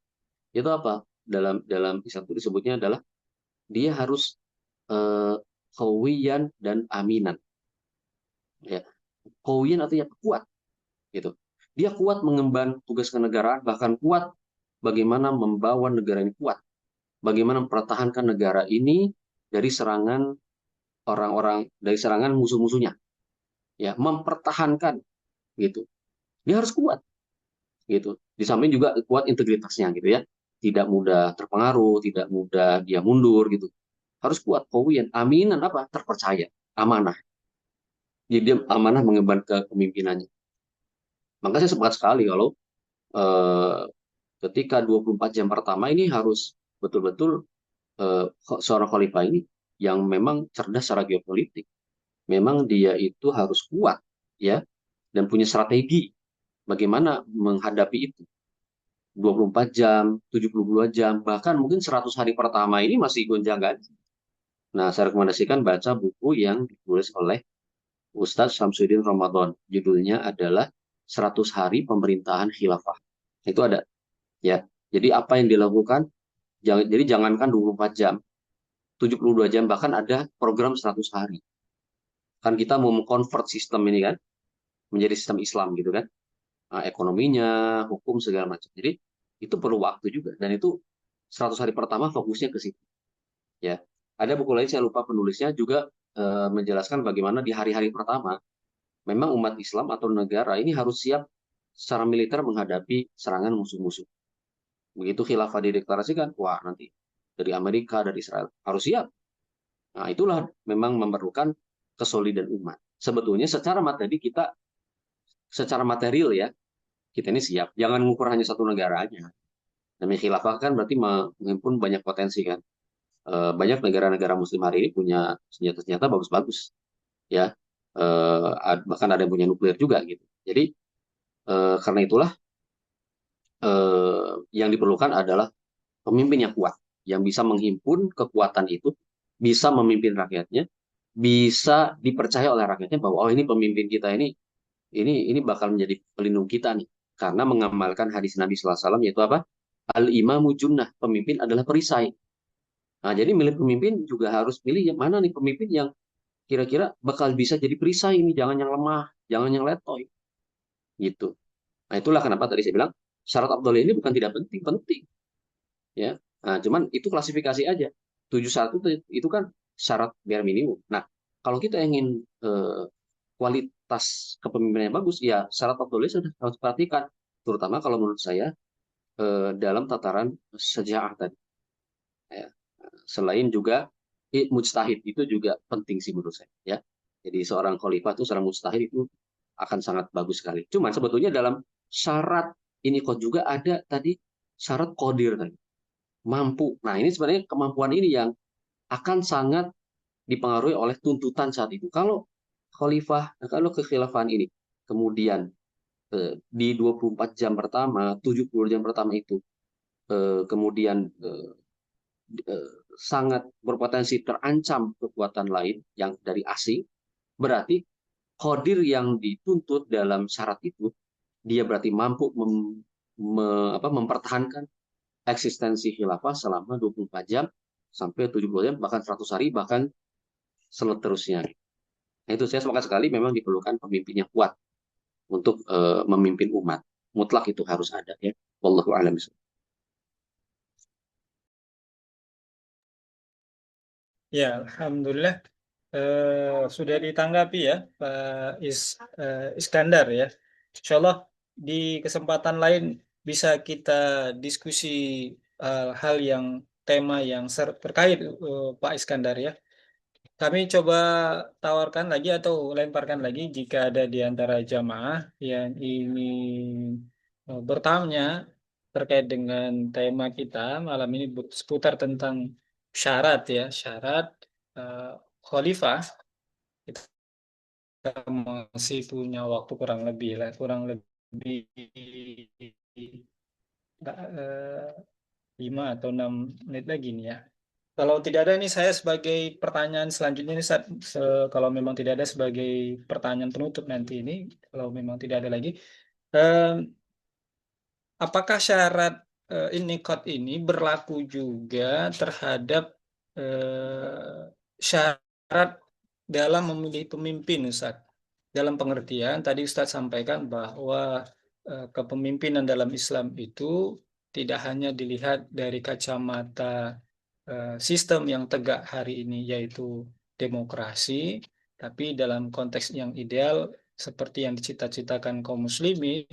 Itu apa? Dalam Islam itu disebutnya adalah dia harus kawiyan dan aminan. Ya, kawiyan artinya kuat gitu. Dia kuat mengemban tugas kenegaraan, bahkan kuat bagaimana membawa negara ini kuat, bagaimana mempertahankan negara ini dari serangan dari serangan musuh-musuhnya, ya, mempertahankan gitu. Dia harus kuat gitu. Di samping juga kuat integritasnya gitu ya, tidak mudah terpengaruh, tidak mudah dia mundur gitu. Harus kuat, kawiyan, aminan apa? Terpercaya, amanah. Jadi dia amanah mengemban kepemimpinannya. Maka saya sepakat sekali kalau eh, ketika 24 jam pertama ini harus betul-betul seorang khalifah ini yang memang cerdas secara geopolitik. Memang dia itu harus kuat ya dan punya strategi bagaimana menghadapi itu. 24 jam, 72 jam, bahkan mungkin 100 hari pertama ini masih gonjang-ganjing. Nah, saya rekomendasikan baca buku yang ditulis oleh Ustadz Syamsuddin Ramadan. Judulnya adalah 100 Hari Pemerintahan Khilafah. Itu ada ya. Jadi apa yang dilakukan, jadi jangankan 24 jam, 72 jam, bahkan ada program 100 hari. Kan kita mau mengkonvert sistem ini kan menjadi sistem Islam gitu kan. Nah, ekonominya, hukum segala macam. Jadi itu perlu waktu juga dan itu 100 hari pertama fokusnya ke situ. Ya. Ada buku lain saya lupa penulisnya juga menjelaskan bagaimana di hari-hari pertama memang umat Islam atau negara ini harus siap secara militer menghadapi serangan musuh-musuh. Begitu khilafah dideklarasikan, wah nanti dari Amerika, dari Israel harus siap. Nah, itulah memang memerlukan kesolidan umat. Sebetulnya secara material ya, kita ini siap. Jangan mengukur hanya satu negara aja. Namanya khilafah kan berarti menghimpun banyak potensi kan. Banyak negara-negara muslim hari ini punya senjata-senjata bagus-bagus. Ya, bahkan ada yang punya nuklir juga gitu. Jadi, karena itulah yang diperlukan adalah pemimpin yang kuat. Yang bisa menghimpun kekuatan itu, bisa memimpin rakyatnya, bisa dipercaya oleh rakyatnya bahwa oh ini pemimpin kita ini bakal menjadi pelindung kita nih karena mengamalkan hadis Nabi SAW yaitu apa? Al imamu junnah, pemimpin adalah perisai. Nah, jadi milih pemimpin juga harus pilih yang mana nih pemimpin yang kira-kira bakal bisa jadi perisai ini, jangan yang lemah, jangan yang letoy, gitu. Nah, itulah kenapa tadi saya bilang syarat Abdul ini bukan tidak penting, penting, ya. Nah, cuman itu klasifikasi aja. 7 syarat itu kan syarat biar minimum. Nah, kalau kita ingin kualitas kepemimpinannya bagus, ya syarat Abdul sudah harus diperhatikan, terutama kalau menurut saya dalam tataran sejarah tadi. Ya. Selain juga mujtahid itu juga penting sih menurut saya. Ya, jadi seorang khalifah itu seorang mujtahid itu akan sangat bagus sekali. Cuman sebetulnya dalam syarat ini kok juga ada tadi syarat qadir tadi, mampu. Nah ini sebenarnya kemampuan ini yang akan sangat dipengaruhi oleh tuntutan saat itu. Kalau kekhilafahan ini kemudian di 24 jam pertama, 70 jam pertama itu kemudian sangat berpotensi terancam kekuatan lain yang dari asing, berarti Qadir yang dituntut dalam syarat itu, dia berarti mampu mempertahankan eksistensi khilafah selama 24 jam sampai 70 jam, bahkan 100 hari, bahkan seterusnya. Nah, itu saya sepakat sekali memang diperlukan pemimpin yang kuat untuk memimpin umat. Mutlak itu harus ada ya. Wallahu a'lam. Ya, Alhamdulillah sudah ditanggapi ya Pak Iskandar ya. Insya Allah di kesempatan lain bisa kita diskusi hal yang tema yang terkait Pak Iskandar ya. Kami coba tawarkan lagi atau lemparkan lagi jika ada di antara jamaah yang ingin bertanya terkait dengan tema kita malam ini seputar tentang syarat ya, syarat eh, khalifah. Kita masih punya waktu kurang lebih lah, kurang lebih eh, 5 atau 6 menit lagi nih ya. Kalau tidak ada ini saya sebagai pertanyaan selanjutnya ini kalau memang tidak ada sebagai pertanyaan penutup nanti ini kalau memang tidak ada lagi eh, apakah syarat inikot ini berlaku juga terhadap syarat dalam memilih pemimpin Ustaz? Dalam pengertian tadi Ustaz sampaikan bahwa kepemimpinan dalam Islam itu tidak hanya dilihat dari kacamata sistem yang tegak hari ini yaitu demokrasi, tapi dalam konteks yang ideal seperti yang dicita-citakan kaum muslimin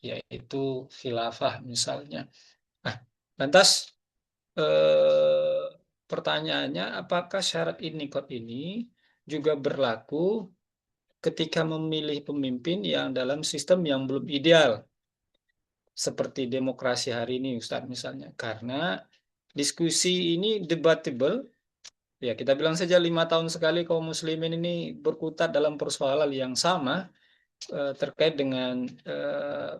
yaitu khilafah misalnya. Nah, lantas eh, pertanyaannya apakah syarat inikot ini juga berlaku ketika memilih pemimpin yang dalam sistem yang belum ideal seperti demokrasi hari ini Ustadz misalnya karena diskusi ini debatable. Ya, kita bilang saja 5 tahun sekali kaum muslimin ini berkutat dalam persoalan yang sama terkait dengan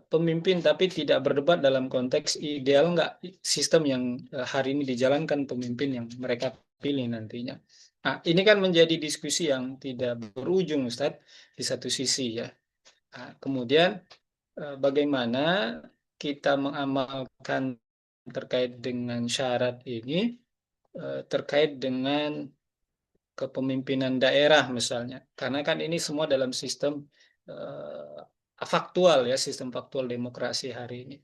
pemimpin, tapi tidak berdebat dalam konteks ideal nggak sistem yang hari ini dijalankan pemimpin yang mereka pilih nantinya. Nah, ini kan menjadi diskusi yang tidak berujung, Ustadz, di satu sisi ya. Nah, kemudian bagaimana kita mengamalkan terkait dengan syarat ini, terkait dengan kepemimpinan daerah misalnya. Karena kan ini semua dalam sistem faktual ya, sistem faktual demokrasi hari ini.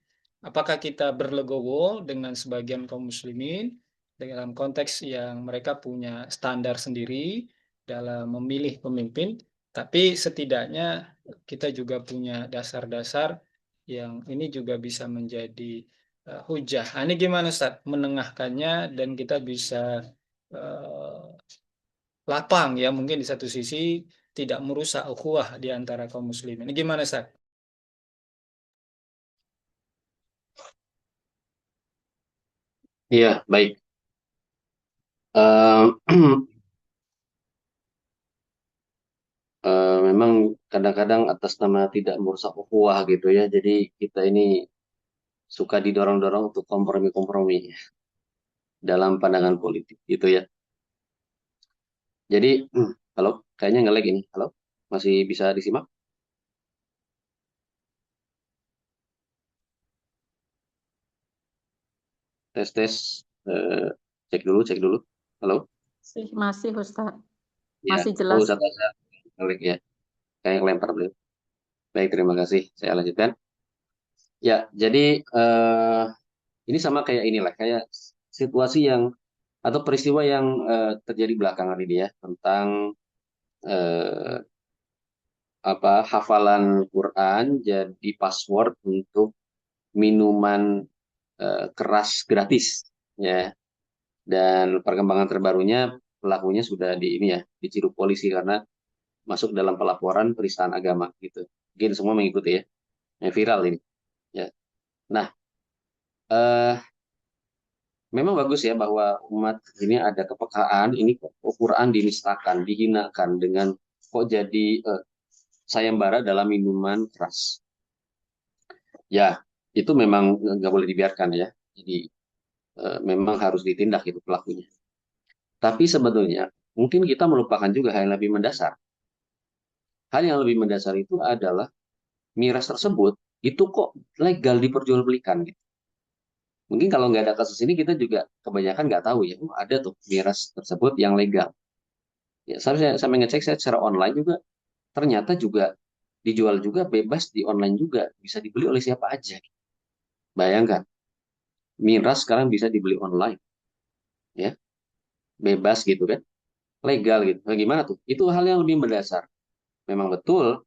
Apakah kita berlegowo dengan sebagian kaum muslimin dalam konteks yang mereka punya standar sendiri dalam memilih pemimpin, tapi setidaknya kita juga punya dasar-dasar yang ini juga bisa menjadi hujah. Nah, ini gimana Ustaz menengahkannya dan kita bisa uh, lapang ya mungkin di satu sisi tidak merusak ukhuwah di antara kaum muslimin. Ini gimana Ustaz? Iya, baik. Eh, memang kadang-kadang atas nama tidak merusak ukhuwah gitu ya. Jadi kita ini suka didorong-dorong untuk kompromi-kompromi dalam pandangan politik gitu ya. Jadi halo, kayaknya nge-lag ini. Halo, masih bisa disimak? Tes tes. Eh, Cek dulu. Halo? Masih Ustaz. Ya. Masih Oh, jelas. Ustaz Azhar. Balik ya. Kayak lempar beliau. Baik, terima kasih. Saya lanjutkan. Ya, jadi ini sama kayak inilah, kayak situasi yang atau peristiwa yang terjadi belakangan ini ya tentang eh, hafalan Quran jadi password untuk minuman keras gratis ya. Dan perkembangan terbarunya pelakunya sudah ini ya diciduk polisi karena masuk dalam pelaporan penistaan agama gitu. Mungkin semua mengikuti ya. Yang viral ini ya. Nah, eh, memang bagus ya bahwa umat ini ada kepekaan ini kok Quran dinistakan, dihinakan dengan kok jadi sayembara dalam minuman keras. Ya, itu memang nggak boleh dibiarkan ya. Jadi memang harus ditindak itu pelakunya. Tapi sebetulnya mungkin kita melupakan juga hal yang lebih mendasar. Hal yang lebih mendasar itu adalah miras tersebut itu kok legal diperjualbelikan gitu. Mungkin kalau nggak ada kasus ini kita juga kebanyakan nggak tahu ya, oh, ada tuh miras tersebut yang legal. Ya, saya ngecek saya secara online juga ternyata juga dijual juga bebas di online juga bisa dibeli oleh siapa aja. Bayangkan, miras sekarang bisa dibeli online, ya bebas gitu kan, legal gitu. Nah, gimana tuh? Itu hal yang lebih mendasar. Memang betul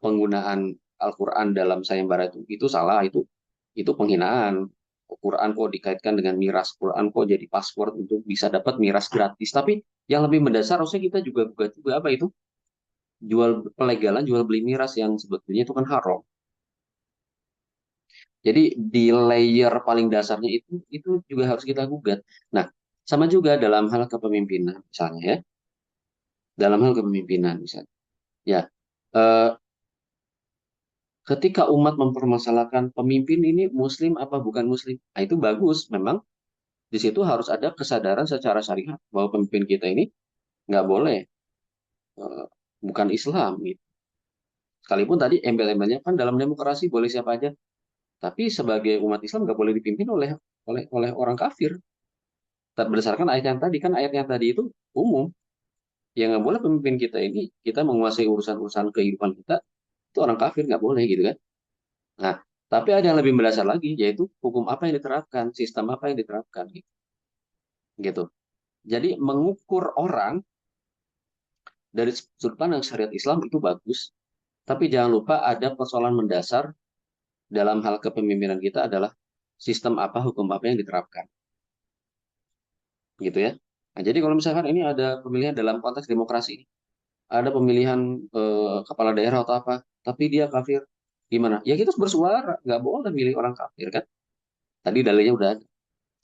penggunaan Al-Quran dalam sayembara itu salah, itu penghinaan. Quran kok dikaitkan dengan miras, Quran kok jadi password untuk bisa dapat miras gratis. Tapi yang lebih mendasar harusnya kita juga buka juga apa itu jual pelegalan jual beli miras yang sebetulnya itu kan haram. Jadi di layer paling dasarnya itu juga harus kita gugat. Nah, sama juga dalam hal kepemimpinan misalnya ya, dalam hal kepemimpinan misalnya. Ya, eh, ketika umat mempermasalahkan pemimpin ini muslim apa bukan muslim, nah itu bagus. Memang di situ harus ada kesadaran secara syariat bahwa pemimpin kita ini nggak boleh eh, bukan Islam gitu. Sekalipun tadi embel-embelnya kan dalam demokrasi boleh siapa aja, tapi sebagai umat Islam nggak boleh dipimpin oleh orang kafir. Berdasarkan ayat yang tadi kan ayat yang tadi itu umum, yang nggak boleh pemimpin kita ini kita menguasai urusan-urusan kehidupan kita itu orang kafir nggak boleh gitu kan. Nah, tapi ada yang lebih mendasar lagi yaitu hukum apa yang diterapkan, sistem apa yang diterapkan gitu. Gitu. Jadi mengukur orang dari sudut pandang syariat Islam itu bagus, tapi jangan lupa ada persoalan mendasar dalam hal kepemimpinan kita adalah sistem apa, hukum apa yang diterapkan. Gitu ya. Nah, jadi kalau misalkan ini ada pemilihan dalam konteks demokrasi, ada pemilihan kepala daerah atau apa, tapi dia kafir, gimana? Ya kita harus bersuara, nggak boleh milih orang kafir kan? Tadi dalilnya udah ada.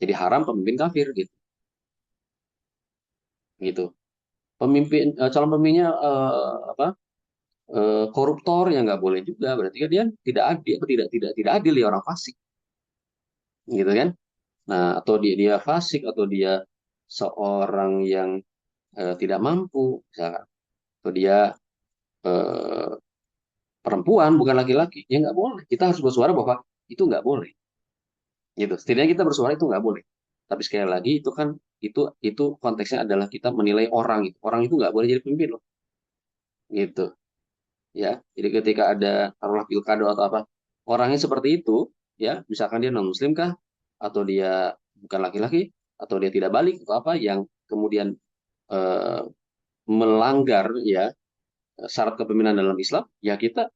Jadi haram pemimpin kafir gitu, gitu. Pemimpin calon pemimpinnya koruptor ya nggak boleh juga, berarti kan dia tidak adil, tidak adil ya orang fasik, gitu kan? Nah atau dia fasik atau dia seorang yang tidak mampu, misalkan, atau dia eh, perempuan bukan laki-laki, ya nggak boleh. Kita harus bersuara bahwa itu nggak boleh. Gitu. Setidaknya kita bersuara itu nggak boleh. Tapi sekali lagi itu kan itu konteksnya adalah kita menilai orang itu. Orang itu nggak boleh jadi pemimpin loh. Gitu. Ya. Jadi ketika ada taruhlah pilkada atau apa, orangnya seperti itu, ya, misalkan dia non muslim kah atau dia bukan laki-laki atau dia tidak balik atau apa yang kemudian eh, melanggar ya syarat kepemimpinan dalam Islam, ya kita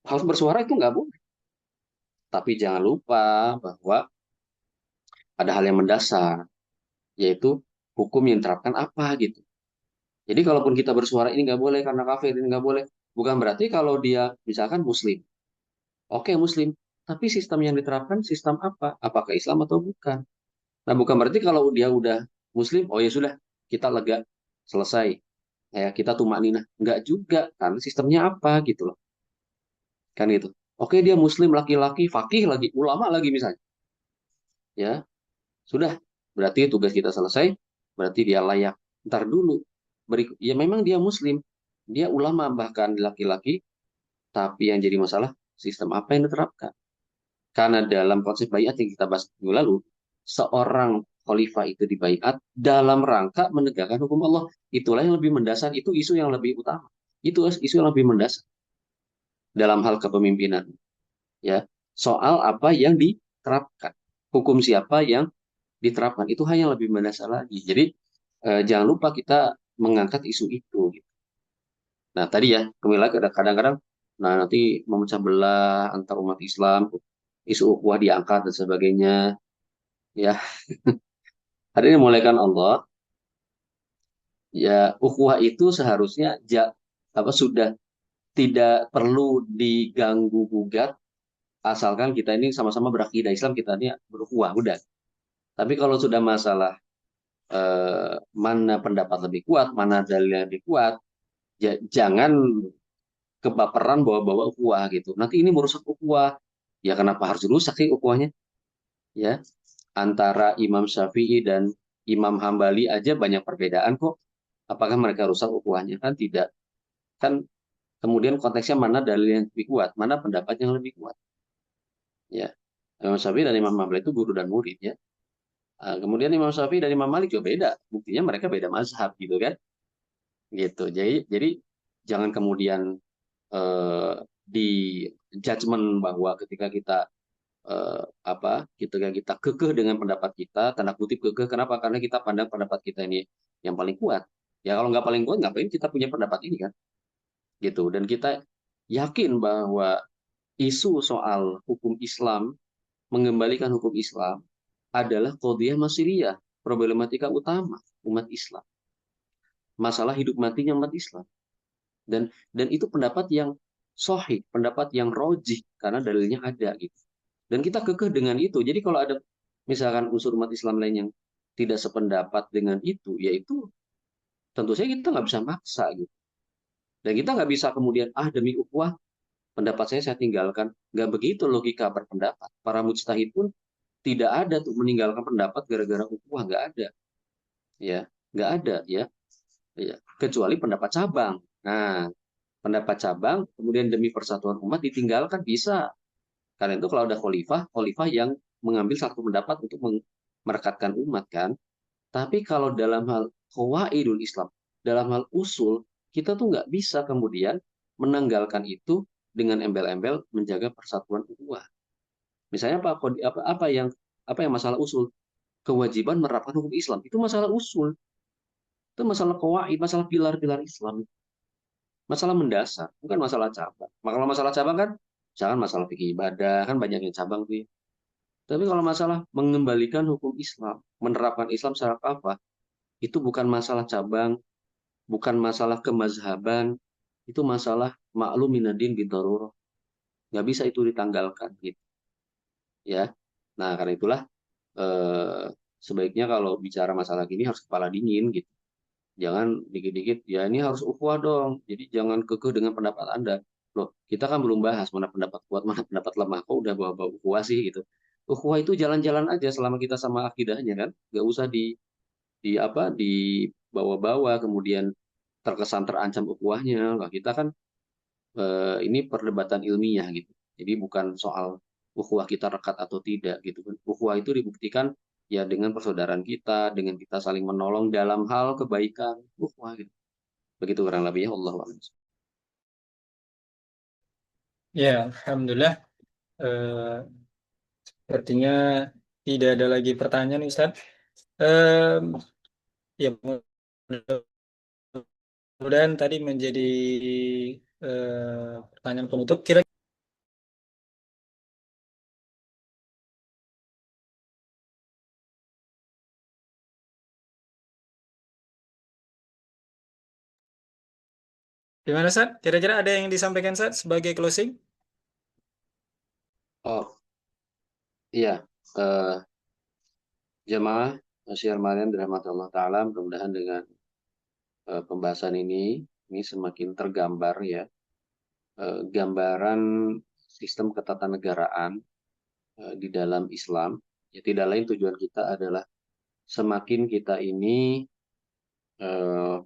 harus bersuara itu nggak boleh. Tapi jangan lupa bahwa ada hal yang mendasar, yaitu hukum yang diterapkan apa gitu. Jadi kalaupun kita bersuara ini nggak boleh karena kafir, ini nggak boleh, bukan berarti kalau dia misalkan Muslim, oke Muslim, tapi sistem yang diterapkan sistem apa? Apakah Islam atau bukan? Nah bukan berarti kalau dia udah Muslim, oh ya sudah kita lega, selesai, ya kita tumak ninah, nggak juga, karena sistemnya apa gitu loh, kan gitu. Oke dia Muslim laki-laki, fakih lagi, ulama lagi misalnya, ya sudah, berarti tugas kita selesai, berarti dia layak. Ntar dulu, ya memang dia muslim, dia ulama bahkan laki-laki, tapi yang jadi masalah sistem apa yang diterapkan. Karena dalam konsep bayat yang kita bahas minggu lalu, seorang khalifah itu dibaiat dalam rangka menegakkan hukum Allah. Itulah yang lebih mendasar, itu isu yang lebih utama. Itu isu yang lebih mendasar dalam hal kepemimpinan. Ya, soal apa yang diterapkan, hukum siapa yang diterapkan, itu hanya lebih mendasar lagi. Jadi jangan lupa kita mengangkat isu itu. Gitu. Nah tadi ya, kembali lagi kadang-kadang, nah nanti memecah belah antar umat Islam, isu ukhuwah diangkat dan sebagainya. Ya, hari ini mulaikan Allah. Ya, ukhuwah itu seharusnya sudah tidak perlu diganggu gugat, asalkan kita ini sama-sama berakidah Islam, kita ini berukhuwah udah. Tapi kalau sudah masalah mana pendapat lebih kuat, mana dalilnya lebih kuat, jangan kebaperan bawa-bawa ukhuwah gitu. Nanti ini merusak ukhuwah. Ya kenapa harus dirusak sih ukhuwahnya? Ya, antara Imam Syafi'i dan Imam Hambali aja banyak perbedaan kok. Apakah mereka rusak ukhuwahnya? Kan tidak. Kan kemudian konteksnya mana dalil yang lebih kuat, mana pendapat yang lebih kuat. Ya, Imam Syafi'i dan Imam Hambali itu guru dan murid ya. Kemudian Imam Syafi'i dan Imam Malik juga beda. Buktinya mereka beda mazhab gitu kan. Gitu. Jadi jangan kemudian di judgement bahwa ketika kita ketika kita kekeh dengan pendapat kita, tanda kutip kekeh, kenapa? Karena kita pandang pendapat kita ini yang paling kuat. Ya kalau nggak paling kuat, ngapain kita punya pendapat ini kan? Gitu. Dan kita yakin bahwa isu soal hukum Islam, mengembalikan hukum Islam adalah qadhiyah masiliyah, problematika utama umat Islam. Masalah hidup matinya umat Islam. Dan itu pendapat yang sahih, pendapat yang rojih karena dalilnya ada gitu. Dan kita kekeh dengan itu. Jadi kalau ada misalkan unsur umat Islam lain yang tidak sependapat dengan itu, yaitu tentu saja kita nggak bisa maksa gitu. Dan kita nggak bisa kemudian demi ukhuwah pendapat saya tinggalkan. Nggak begitu logika berpendapat. Para mujtahid pun tidak ada tuh meninggalkan pendapat gara-gara ukhuwah, nggak ada. Ya, nggak ada ya. Ya, kecuali pendapat cabang. Nah, pendapat cabang kemudian demi persatuan umat ditinggalkan bisa. Karena itu kalau ada khalifah yang mengambil satu pendapat untuk merekatkan umat kan. Tapi kalau dalam hal qawaidul Islam, dalam hal usul, kita tuh nggak bisa kemudian menanggalkan itu dengan embel-embel menjaga persatuan ukhuwah. Misalnya apa yang masalah usul? Kewajiban menerapkan hukum Islam. Itu masalah usul. Itu masalah qawaid, masalah pilar-pilar Islam. Masalah mendasar, bukan masalah cabang. Kalau masalah cabang kan, misalkan masalah fikih ibadah, kan banyak yang cabang tuh ya. Tapi kalau masalah mengembalikan hukum Islam, menerapkan Islam secara apa, itu bukan masalah cabang, bukan masalah kemazhaban, itu masalah maklum minadin bidarurah. Nggak bisa itu ditanggalkan gitu. Ya. Nah, karena itulah eh, sebaiknya kalau bicara masalah gini harus kepala dingin gitu. Jangan dikit-dikit, ya ini harus ukhuwah dong. Jadi jangan kekeh dengan pendapat Anda. Loh, kita kan belum bahas mana pendapat kuat, mana pendapat lemah. Kok udah bawa-bawa ukhuwah sih gitu. Ukhuwah itu jalan-jalan aja selama kita sama akidahnya kan. Nggak usah dibawa-bawa kemudian terkesan terancam ukhuwahnya. Lah kita kan ini perdebatan ilmiah gitu. Jadi bukan soal ukhuwah kita rekat atau tidak gitu kan. Ukhuwah itu dibuktikan ya dengan persaudaraan kita, dengan kita saling menolong dalam hal kebaikan. Ukhuwah gitu. Begitu kurang lebihnya Allah a'lam. Ya, Alhamdulillah. Eh, Sepertinya tidak ada lagi pertanyaan, Ustadz. Ya, mudah-mudahan tadi menjadi pertanyaan penutup. Kira gimana, Ustadz? Kira-kira ada yang disampaikan, Ustadz, sebagai closing? Oh iya, eh, jemaah Masyiar Maryam dirahmati Allah Ta'ala, mudah-mudahan dengan pembahasan ini semakin tergambar ya, gambaran sistem ketatanegaraan di dalam Islam. Ya tidak lain tujuan kita adalah semakin kita ini eh,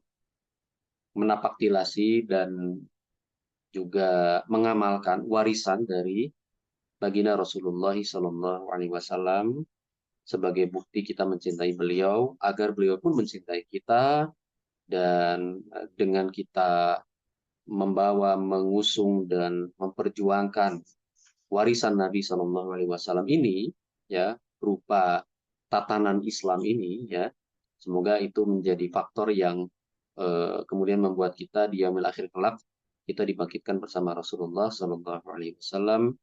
menapaktilasi dan juga mengamalkan warisan dari baginda Rasulullah SAW sebagai bukti kita mencintai beliau, agar beliau pun mencintai kita, dan dengan kita membawa, mengusung dan memperjuangkan warisan Nabi Shallallahu Alaihi Wasallam ini, ya, berupa tatanan Islam ini, ya, semoga itu menjadi faktor yang kemudian membuat kita di yaumil akhir kelak kita dibangkitkan bersama Rasulullah Shallallahu Alaihi Wasallam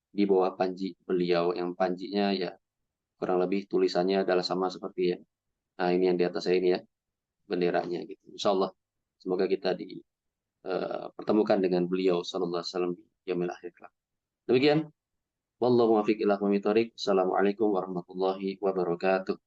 di bawah panji beliau, yang panjinya ya kurang lebih tulisannya adalah sama seperti ya. Nah, ini yang di atas saya ini ya, benderanya gitu. Insya Allah semoga kita dipertemukan dengan beliau Sallallahu Alaihi Wasallam di yaumil akhir kelak. Demikian. Wallahu muwaffiq ila aqwamit thoriq. Assalamualaikum warahmatullahi wabarakatuh.